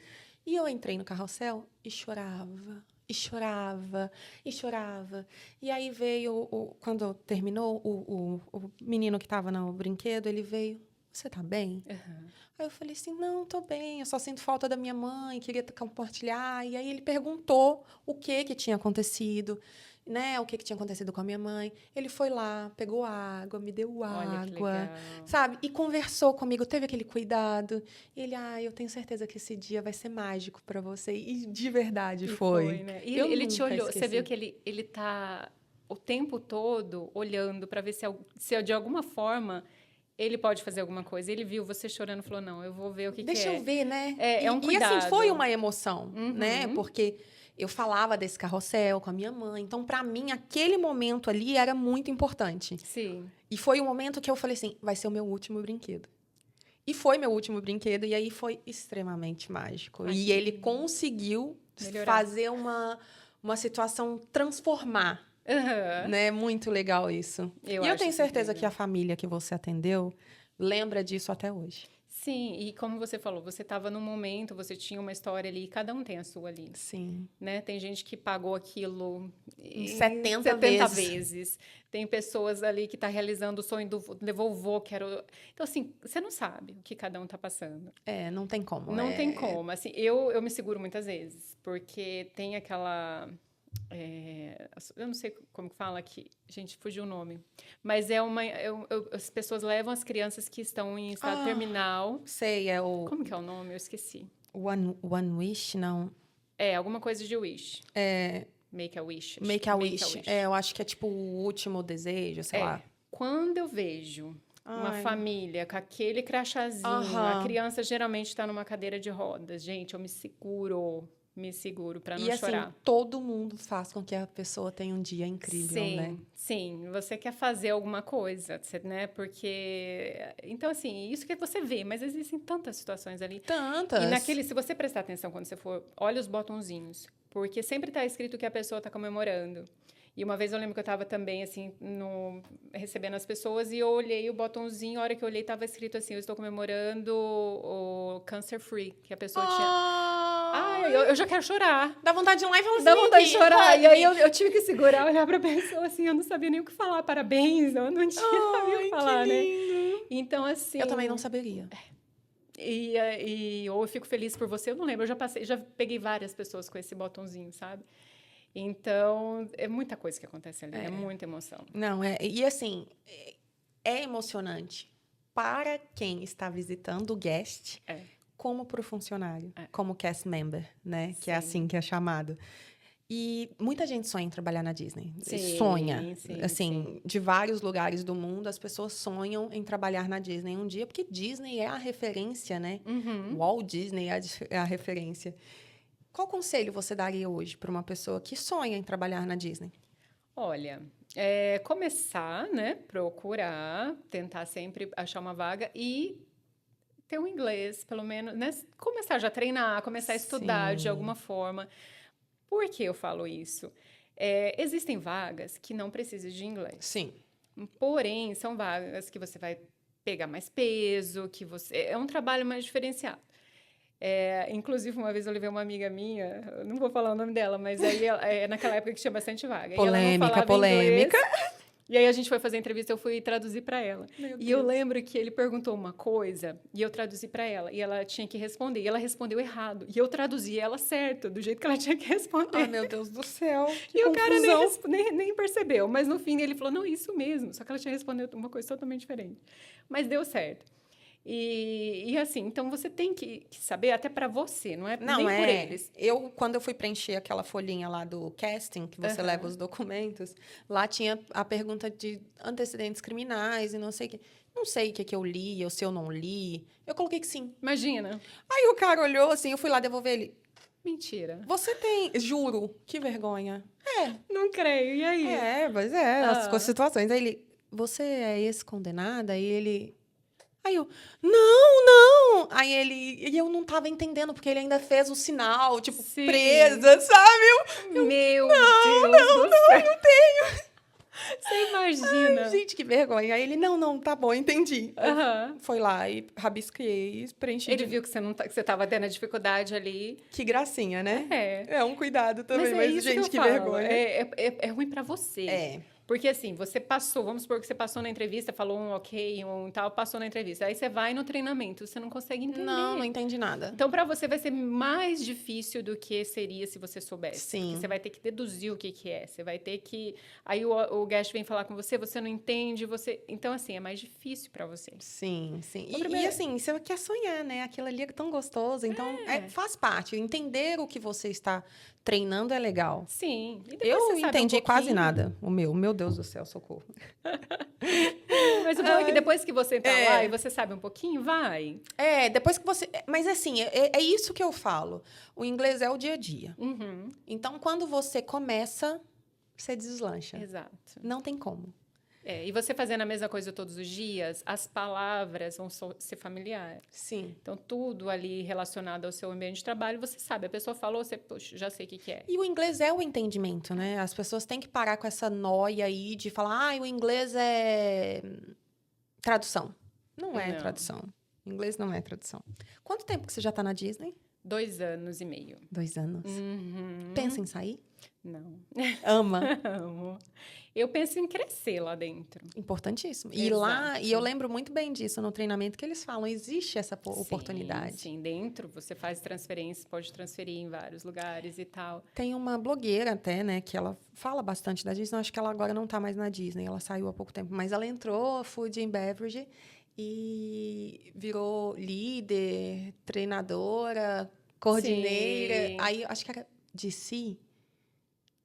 E eu entrei no carrossel e chorava. E chorava, e chorava. E aí veio, quando terminou, o menino que estava no brinquedo, ele veio, você tá bem? Aí eu falei assim, não, tô bem, eu só sinto falta da minha mãe, queria compartilhar. E aí ele perguntou o que tinha acontecido, né? O que tinha acontecido com a minha mãe. Ele foi lá, pegou água, me deu água, sabe? E conversou comigo, teve aquele cuidado. E ele, eu tenho certeza que esse dia vai ser mágico para você. E de verdade foi. Né? E ele te olhou, você viu que ele tá o tempo todo olhando para ver se de alguma forma ele pode fazer alguma coisa. Ele viu você chorando e falou, não, eu vou ver o que é. Deixa eu ver, né? É um cuidado. E assim, foi uma emoção, né? Porque eu falava desse carrossel com a minha mãe. Então, para mim, aquele momento ali era muito importante. Sim. E foi o momento que eu falei assim, vai ser o meu último brinquedo. E foi meu último brinquedo. E aí foi extremamente mágico. E ele conseguiu fazer uma situação transformar. Né? Muito legal isso. E eu tenho certeza que a família que você atendeu lembra disso até hoje. Sim, e como você falou, você estava num momento, você tinha uma história ali, cada um tem a sua ali. Sim. Né? Tem gente que pagou aquilo 70 vezes. Tem pessoas ali que estão realizando o sonho do vovô, Então, assim, você não sabe o que cada um está passando. Não tem como. Não tem como. Assim, eu me seguro muitas vezes, porque tem aquela... eu não sei como que fala aqui, gente, fugiu o nome. Mas as pessoas levam as crianças que estão em estado terminal. Sei, Como que é o nome? Eu esqueci. One Wish, não. Alguma coisa de Wish. Make a Wish. Make a Wish. Eu acho que é tipo o último desejo, sei lá. Quando eu vejo uma família com aquele crachazinho, a criança geralmente está numa cadeira de rodas. Gente, eu me seguro para não chorar. Assim, todo mundo faz com que a pessoa tenha um dia incrível, né? Sim, você quer fazer alguma coisa, né? Porque... Então, assim, isso que você vê, mas existem tantas situações ali. Tantas. E se você prestar atenção quando você for, olha os botãozinhos, porque sempre está escrito que a pessoa está comemorando. E uma vez eu lembro que eu estava também, assim, recebendo as pessoas e eu olhei o botãozinho, a hora que eu olhei estava escrito assim, eu estou comemorando o Cancer Free, que a pessoa tinha... eu já quero chorar. Dá vontade de ir lá e falar assim, dá vontade de chorar. E aí eu tive que segurar, olhar para a pessoa assim, eu não sabia nem o que falar, parabéns, eu não tinha o que falar, né? Então, assim... Eu também não saberia. Ou eu fico feliz por você, eu não lembro, eu já peguei várias pessoas com esse botãozinho, sabe? Então, é muita coisa que acontece ali, é muita emoção. Não, e assim, é emocionante para quem está visitando o guest, como para o funcionário, como cast member, né? Que é assim que é chamado. E muita gente sonha em trabalhar na Disney. Sonha. De vários lugares do mundo, as pessoas sonham em trabalhar na Disney um dia, porque Disney é a referência, né? Walt Disney é a referência. Qual conselho você daria hoje para uma pessoa que sonha em trabalhar na Disney? Olha, começar, né? Procurar, tentar sempre achar uma vaga e ter um inglês, pelo menos, né? Começar já a treinar, começar a estudar de alguma forma. Por que eu falo isso? Existem vagas que não precisam de inglês. Sim. Porém, são vagas que você vai pegar mais peso, é um trabalho mais diferenciado. Inclusive, uma vez eu levei uma amiga minha, eu não vou falar o nome dela, mas aí naquela época que tinha bastante vaga. Polêmica. E aí a gente foi fazer a entrevista, eu fui traduzir para ela. Meu E eu Deus. lembro que ele perguntou uma coisa e eu traduzi para ela. E ela tinha que responder. E ela respondeu errado. E eu traduzi ela certo, do jeito que ela tinha que responder. Ai, meu Deus do céu. Que E confusão. o cara nem percebeu. Mas no fim ele falou, não, isso mesmo. Só que ela tinha respondido uma coisa totalmente diferente. Mas deu certo. E assim, então você tem que saber até para você, não é nem por eles. Quando eu fui preencher aquela folhinha lá do casting, que você leva os documentos, lá tinha a pergunta de antecedentes criminais e não sei o quê. Não sei o que eu li, ou se eu não li. Eu coloquei que sim. Imagina. Aí o cara olhou assim, eu fui lá devolver ele. Mentira. Você tem... Juro, que vergonha. Não creio. E aí? Mas as situações. Aí ele, você é ex-condenada? Aí ele... Aí eu, não! Aí ele... E eu não tava entendendo, porque ele ainda fez o sinal, tipo, Sim. presa, sabe? Meu Deus do céu. Não tenho. Você imagina. Ai, gente, que vergonha. Aí ele, não, tá bom, entendi. Aham. Foi lá e rabisquei, preenchi. Ele viu que você estava tendo a dificuldade ali. Que gracinha, né? É. É um cuidado também, Mas é mas isso gente, que eu falo. vergonha. É ruim pra você. É. Porque assim, você passou, vamos supor que você passou na entrevista, falou um ok, um tal, passou na entrevista. Aí você vai no treinamento, você não consegue entender. Não entendi nada. Então, para você vai ser mais difícil do que seria se você soubesse. Sim. Porque você vai ter que deduzir o que é. Você vai ter que... Aí o guest vem falar com você, você não entende, você... Então, assim, é mais difícil para você. Sim. O primeiro- E assim, você quer sonhar, né? Aquilo ali é tão gostoso. Então, faz parte. Entender o que você está treinando é legal. Sim. E depois Eu você sabe entendi quase pouquinho. nada. Meu Deus do céu, socorro. Mas o bom é que depois que você tá lá e você sabe um pouquinho, vai. Depois que você... Mas assim, é isso que eu falo. O inglês é o dia a dia. Uhum. Então, quando você começa, você deslancha. Exato. Não tem como. E você fazendo a mesma coisa todos os dias, as palavras vão ser familiares. Sim. Então, tudo ali relacionado ao seu ambiente de trabalho, você sabe. A pessoa falou, você, poxa, já sei o que é. E o inglês é o entendimento, né? As pessoas têm que parar com essa noia aí de falar, o inglês é tradução. Não é Não. tradução. Inglês não é tradução. Quanto tempo que você já tá na Disney? 2 anos e meio. 2 anos. Uhum. Pensa em sair? Não. Ama. Amo. Eu penso em crescer lá dentro. Importantíssimo. Exato. E eu lembro muito bem disso no treinamento que eles falam, existe essa oportunidade. Sim, dentro você faz transferência, pode transferir em vários lugares e tal. Tem uma blogueira até, né, que ela fala bastante da Disney. Acho que ela agora não tá mais na Disney, ela saiu há pouco tempo. Mas ela entrou, Food and Beverage, e virou líder, treinadora, coordeneira. Sim. Aí, acho que era DC.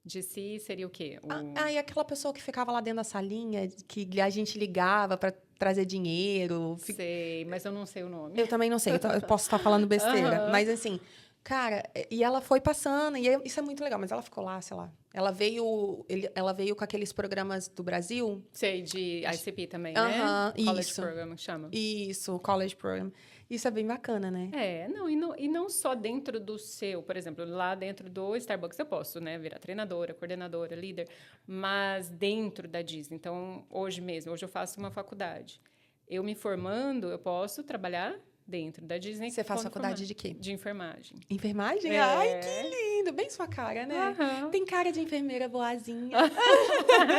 De si seria o quê? Aí aquela pessoa que ficava lá dentro da salinha, que a gente ligava para trazer dinheiro. Sei, mas eu não sei o nome. Eu também não sei, eu posso estar falando besteira. Aham. Mas assim, cara, e ela foi passando, e isso é muito legal, mas ela ficou lá, sei lá. Ela veio com aqueles programas do Brasil. Sei, de ICP também, Aham, né? College isso. Program, que chama. Isso, o College Program. Isso é bem bacana, né? E não só dentro do seu, por exemplo, lá dentro do Starbucks eu posso, né, virar treinadora, coordenadora, líder, mas dentro da Disney. Então, hoje eu faço uma faculdade. Eu me formando, eu posso trabalhar dentro da Disney. Você faz como faculdade de quê? De enfermagem. Enfermagem? É. Ai, que lindo! Bem sua cara, né? Aham. Tem cara de enfermeira boazinha.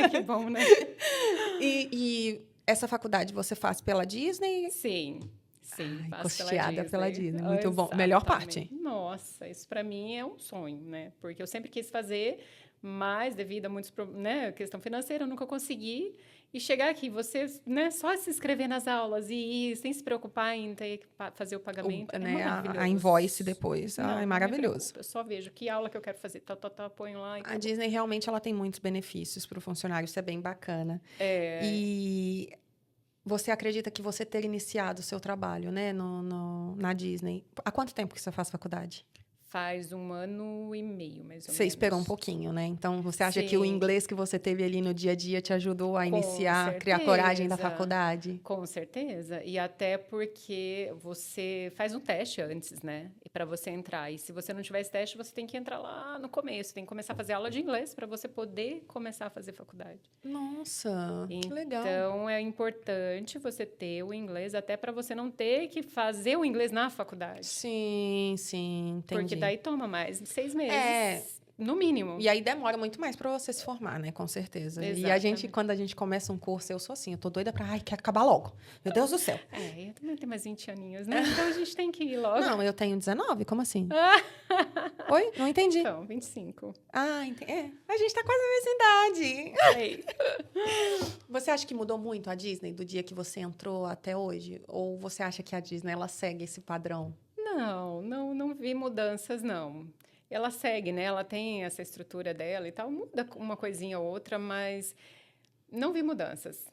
Que bom, né? E essa faculdade você faz pela Disney? Sim, Ai, faço custeada pela Disney. Muito bom. Melhor parte. Nossa, isso para mim é um sonho, né? Porque eu sempre quis fazer, mas devido a muitos né, questão financeira, eu nunca consegui. E chegar aqui, você, né, só se inscrever nas aulas e ir sem se preocupar em ter que fazer o pagamento, né, maravilhoso. a invoice depois. Não, é não maravilhoso. Eu só vejo que aula que eu quero fazer, ponho lá. E A Disney realmente ela tem muitos benefícios para o funcionário, isso é bem bacana. E você acredita que você ter iniciado o seu trabalho, né, na Disney, há quanto tempo que você faz faculdade? Faz 1 ano e meio, mais ou menos. Você esperou um pouquinho, né? Então, você acha que o Sim. inglês que você teve ali no dia a dia te ajudou a Com iniciar, a criar coragem da certeza. faculdade? Com certeza. E até porque você faz um teste antes, né? E para você entrar. E se você não tiver esse teste, você tem que entrar lá no começo. Tem que começar a fazer aula de inglês para você poder começar a fazer faculdade. Nossa, que legal. Então, é importante você ter o inglês até para você não ter que fazer o inglês na faculdade. Sim, entendi. Porque daí toma mais de 6 meses, É. no mínimo. E aí demora muito mais pra você se formar, né? Com certeza. E a gente, Exatamente. quando a gente começa um curso, eu sou assim, eu tô doida pra, ai, quero acabar logo. Meu Deus do céu. Eu também tenho mais 20 aninhos, né? Então a gente tem que ir logo. Não, eu tenho 19, como assim? Oi? Não entendi. Então, 25. Ah, a gente tá quase na mesma idade. Aí. Você acha que mudou muito a Disney do dia que você entrou até hoje? Ou você acha que a Disney, ela segue esse padrão? Não vi mudanças, não. Ela segue, né? Ela tem essa estrutura dela e tal, muda uma coisinha ou outra, mas não vi mudanças.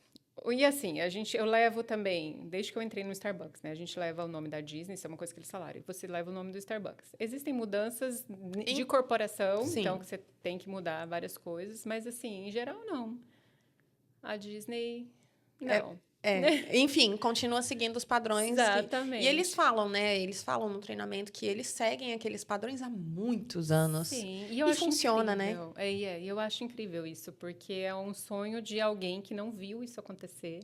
E assim, eu levo também, desde que eu entrei no Starbucks, né? A gente leva o nome da Disney, isso é uma coisa que eles falaram. Você leva o nome do Starbucks. Existem mudanças de corporação, Sim. então você tem que mudar várias coisas, mas assim, em geral, não. A Disney, não. Enfim, continua seguindo os padrões. Exatamente. E eles falam, né? Eles falam no treinamento que eles seguem aqueles padrões há muitos anos. Sim, E eu acho funciona, incrível. Eu acho incrível isso, porque é um sonho de alguém que não viu isso acontecer,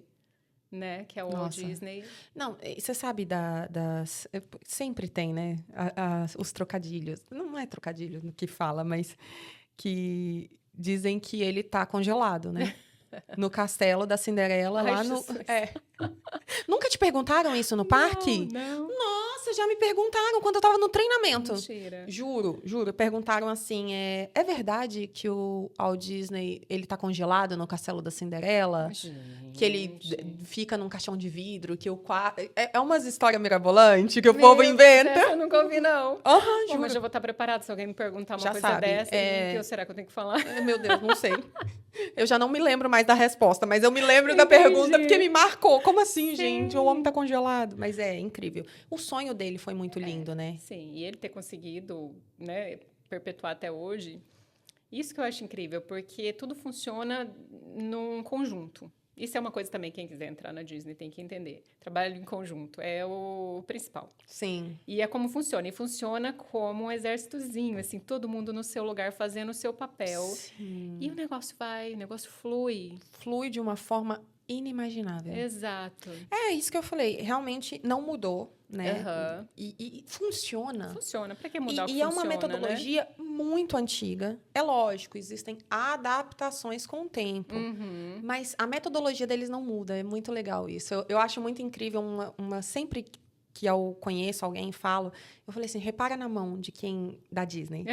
né? Que é o Walt Nossa. Disney. Não, você sabe das... Sempre tem, né? Os trocadilhos. Não é trocadilho no que fala, mas que dizem que ele tá congelado, né? No castelo da Cinderela, Ai, lá no... Jesus. Nunca te perguntaram isso no parque? Não. Nossa, já me perguntaram quando eu tava no treinamento. Mentira. Juro. Perguntaram assim, é verdade que o Walt Disney, ele tá congelado no castelo da Cinderela? Que ele fica num caixão de vidro, que o quarto... É umas histórias mirabolantes que o povo inventa. Essa eu nunca ouvi, não. Aham, Bom, juro. mas já vou estar preparada se alguém me perguntar uma Já coisa sabe, dessa. E que será que eu tenho que falar? Meu Deus, não sei. Eu já não me lembro mais da resposta, mas eu me lembro da Entendi. pergunta porque me marcou. Como assim, Sim. gente? O homem tá congelado. Mas é incrível. O sonho dele foi muito lindo, né? Sim, e ele ter conseguido, né, perpetuar até hoje, isso que eu acho incrível, porque tudo funciona num conjunto. Isso é uma coisa também, quem quiser entrar na Disney tem que entender. Trabalho em conjunto é o principal. Sim. E é como funciona. E funciona como um exércitozinho, assim, todo mundo no seu lugar fazendo o seu papel. Sim. E o negócio vai, o negócio flui. Flui de uma forma inimaginável. Exato. É isso que eu falei. Realmente não mudou, né? Aham. E funciona. Funciona. Pra que mudar o que E é funciona, uma metodologia muito antiga. É lógico, existem adaptações com o tempo. né? Uhum. Mas a metodologia deles não muda. É muito legal isso. Eu acho muito incrível sempre que eu conheço alguém e falo, eu falei assim, repara na mão de quem da Disney.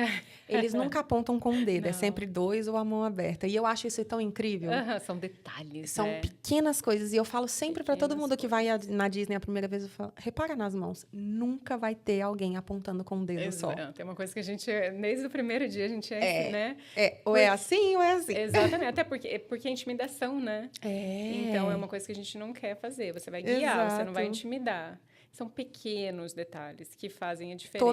Eles nunca apontam com o dedo, é Não. sempre 2 ou a mão aberta. E eu acho isso tão incrível. São detalhes, São né? pequenas coisas. E eu falo sempre para todo Pequenas mundo que vai na Disney a primeira vez, eu falo, repara nas mãos. Nunca vai ter alguém apontando com o dedo só. Tem uma coisa que a gente, desde o primeiro dia, a gente né? Ou é assim ou é assim. Exatamente, até porque é intimidação, né? É. Então, é uma coisa que a gente não quer fazer. Você vai guiar, você não vai Exato. intimidar. São pequenos detalhes que fazem a diferença.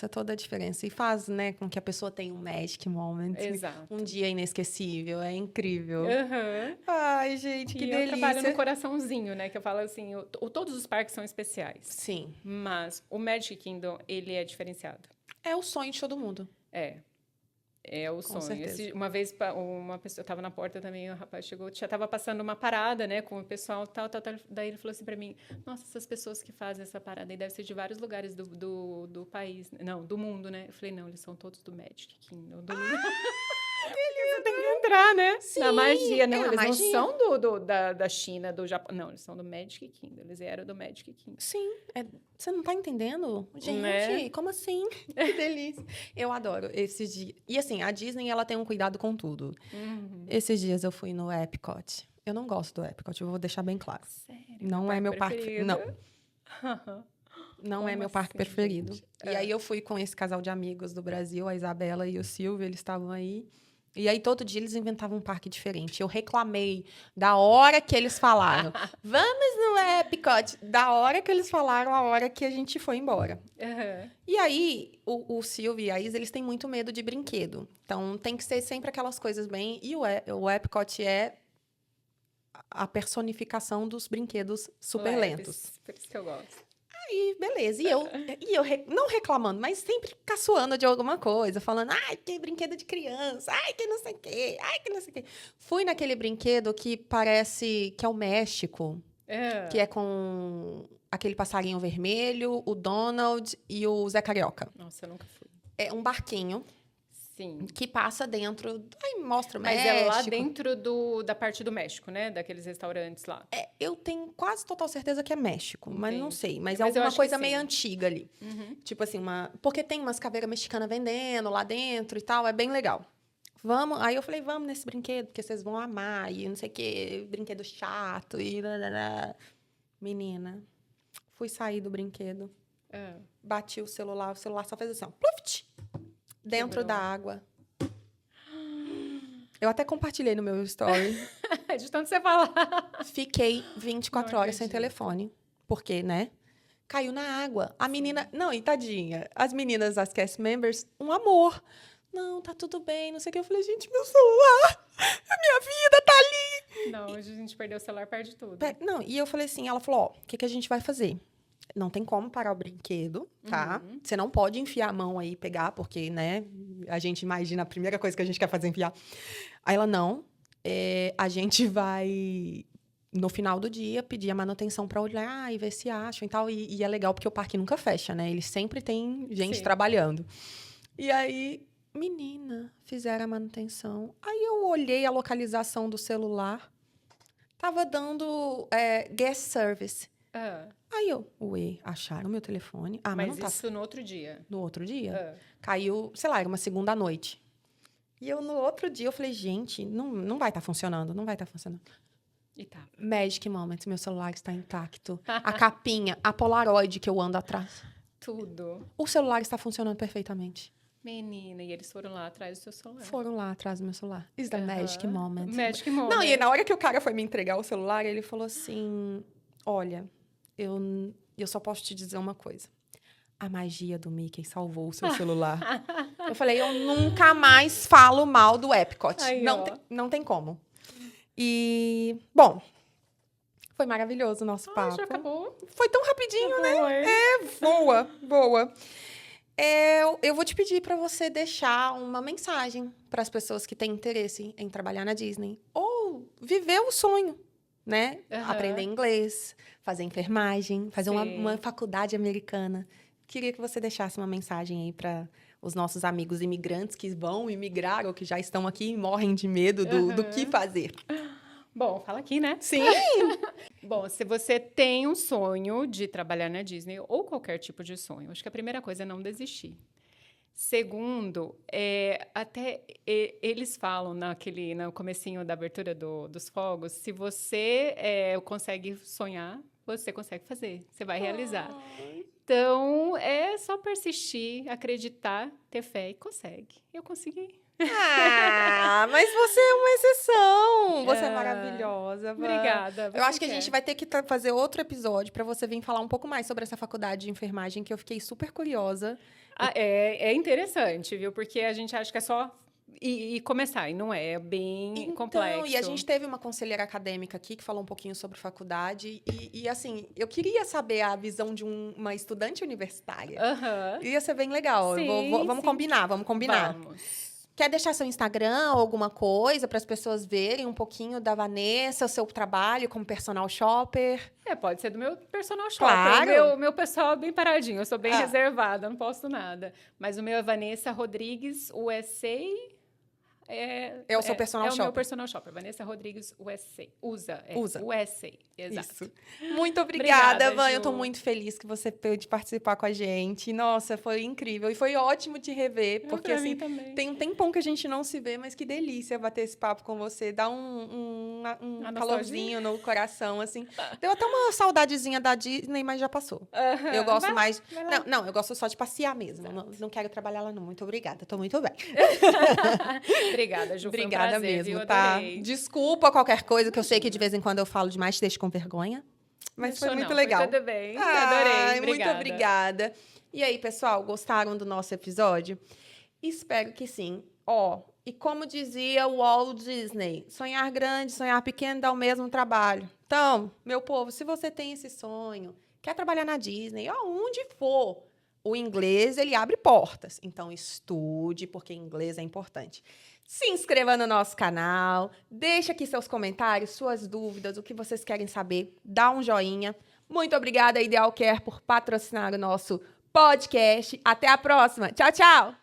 Toda a diferença. E faz, né, com que a pessoa tenha um magic moment. Exato. Um dia inesquecível. É incrível. Uhum. Ai, gente, que E delícia. eu trabalho no coraçãozinho, né? Que eu falo assim, todos os parques são especiais. Sim. Mas o Magic Kingdom, ele é diferenciado. É o sonho de todo mundo. É o Com sonho. certeza. Uma vez, uma pessoa estava na porta também, o rapaz chegou, já estava passando uma parada, né, com o pessoal, tal. Daí ele falou assim para mim, nossa, essas pessoas que fazem essa parada aí devem ser de vários lugares do país, não, do mundo, né? Eu falei, não, eles são todos do Magic Kingdom. Você tem que entrar, né? Sim, na magia. Não, é a eles magia. não são da China, do Japão. Não, eles são do Magic Kingdom. Eles eram do Magic Kingdom. Sim. Você não tá entendendo? Gente, Né? como assim? Que delícia. Eu adoro esses dias. E assim, a Disney, ela tem um cuidado com tudo. Uhum. Esses dias eu fui no Epcot. Eu não gosto do Epcot, eu vou deixar bem claro. Sério? Não é meu parque preferido? Não. Não é Como meu parque assim, preferido. gente? E aí eu fui com esse casal de amigos do Brasil, a Isabela e o Silvio, eles estavam aí. E aí, todo dia, eles inventavam um parque diferente. Eu reclamei da hora que eles falaram. Vamos no Epcot. Da hora que eles falaram, a hora que a gente foi embora. Aham. E aí, o Silvio e a Isa, eles têm muito medo de brinquedo. Então, tem que ser sempre aquelas coisas bem... E o Epcot é a personificação dos brinquedos super lentos. Por isso que eu gosto. Aí, beleza. E eu não reclamando, mas sempre caçoando de alguma coisa. Falando, ai, que brinquedo de criança. Ai, que não sei o quê. Ai, que não sei o quê. Fui naquele brinquedo que parece que é o México. Que é com aquele passarinho vermelho, o Donald e o Zé Carioca. Nossa, eu nunca fui. É um barquinho Sim. que passa dentro... Aí mostra o Mas México. é lá dentro da parte do México, né? Daqueles restaurantes lá. Eu tenho quase total certeza que é México, mas não Entendi. sei. Mas Mas eu alguma acho que coisa sim. meio antiga ali. Uhum. Tipo assim, porque tem umas caveiras mexicanas vendendo lá dentro e tal, é bem legal. Vamos, aí eu falei, vamos nesse brinquedo, porque vocês vão amar, e não sei o quê, brinquedo chato, e... Menina, fui sair do brinquedo, bati o celular só fez assim, ó, pluft, dentro Quebrou. da água. Eu até compartilhei no meu story. De tanto você falar. Fiquei 24 Não horas sem acredito. telefone, porque, né? Caiu na água. A menina... Não, e tadinha. As meninas, as cast members, um amor. Não, tá tudo bem, não sei o que. Eu falei, gente, meu celular, a minha vida tá ali. Não, hoje a gente perdeu o celular, perde tudo. Não, e eu falei assim, ela falou, ó, o que a gente vai fazer? Não tem como parar o brinquedo, tá? Uhum. Você não pode enfiar a mão aí e pegar, porque, né, a gente imagina a primeira coisa que a gente quer fazer é enfiar. Aí ela, não, a gente vai, no final do dia, pedir a manutenção pra olhar e ver se acham e tal. E é legal porque o parque nunca fecha, né? Ele sempre tem gente Sim. trabalhando. E aí, menina, fizeram a manutenção. Aí eu olhei a localização do celular, tava dando guest service. Aí eu, ué, acharam meu telefone. Ah, mas Mas não tá. isso no outro dia. No outro dia, caiu, sei lá, era uma segunda noite. E eu, no outro dia, eu falei, gente, não vai estar funcionando, não vai estar funcionando. E tá. Magic Moment, meu celular está intacto. A capinha, a Polaroid que eu ando atrás. Tudo. O celular está funcionando perfeitamente. Menina, e eles foram lá atrás do seu celular. Foram lá atrás do meu celular. Is the Magic Moment. Magic Moment. Não, e na hora que o cara foi me entregar o celular, ele falou assim, olha, eu só posso te dizer uma coisa. A magia do Mickey salvou o seu celular. Eu falei, eu nunca mais falo mal do Epcot. Aí, Não, ó. não tem como. E, bom, foi maravilhoso o nosso Ah, papo. já acabou. Foi tão rapidinho, né? Foi. Boa. Eu vou te pedir para você deixar uma mensagem para as pessoas que têm interesse em trabalhar na Disney. Ou viver o sonho, né? Aham. Aprender inglês, fazer enfermagem, fazer Sim. uma faculdade americana. Queria que você deixasse uma mensagem aí para os nossos amigos imigrantes que vão imigrar ou que já estão aqui e morrem de medo do que fazer. Bom, fala aqui, né? Sim. Bom, se você tem um sonho de trabalhar na Disney ou qualquer tipo de sonho, acho que a primeira coisa é não desistir. Segundo, eles falam no comecinho da abertura dos fogos, se você consegue sonhar, você consegue fazer, você vai realizar. Então, é só persistir, acreditar, ter fé e consegue. Eu consegui. Ah, mas você é uma exceção. Você é maravilhosa. Van. Obrigada. Eu acho que a gente vai ter que fazer outro episódio para você vir falar um pouco mais sobre essa faculdade de enfermagem, que eu fiquei super curiosa. É interessante, viu? Porque a gente acha que é só ir começar, e não é bem complexo. E a gente teve uma conselheira acadêmica aqui que falou um pouquinho sobre faculdade. E assim, eu queria saber a visão de uma estudante universitária. Aham. Ia ser bem legal. Sim, Vamos sim. combinar. Vamos. Quer deixar seu Instagram ou alguma coisa para as pessoas verem um pouquinho da Vanessa, o seu trabalho como personal shopper? Pode ser do meu personal shopper. Claro. O meu pessoal é bem paradinho, eu sou bem reservada, não posto nada. Mas o meu é Vanessa Rodrigues USA. É o seu personal shopper. É o shopper. meu personal shopper, Vanessa Rodrigues USA. USA. Exato. Isso. Muito obrigada, Obrigada, Van. Ju. Eu tô muito feliz que você pôde participar com a gente. Nossa, foi incrível. E foi ótimo te rever, porque Pra assim, mim também. tem um tempão que a gente não se vê, mas que delícia bater esse papo com você. Dá um calorzinho no coração, assim. Deu até uma saudadezinha da Disney, mas já passou. Eu gosto mais... vai lá. Não, eu gosto só de passear mesmo. Não quero trabalhar lá, não. Muito obrigada. Tô muito bem. obrigada, Ju. Obrigada foi um prazer, mesmo, viu? tá? Adorei. Desculpa qualquer coisa, que eu sei que de vez em quando eu falo demais, te deixo com vergonha. Mas foi muito legal. Foi tudo bem. Ai, Adorei. muito obrigada. E aí, pessoal, gostaram do nosso episódio? Espero que sim. E como dizia o Walt Disney, sonhar grande, sonhar pequeno dá o mesmo trabalho. Então, meu povo, se você tem esse sonho, quer trabalhar na Disney, onde for, o inglês, ele abre portas. Então, estude, porque inglês é importante. Se inscreva no nosso canal, deixa aqui seus comentários, suas dúvidas, o que vocês querem saber, dá um joinha. Muito obrigada, Ideal Care, por patrocinar o nosso podcast. Até a próxima. Tchau, tchau!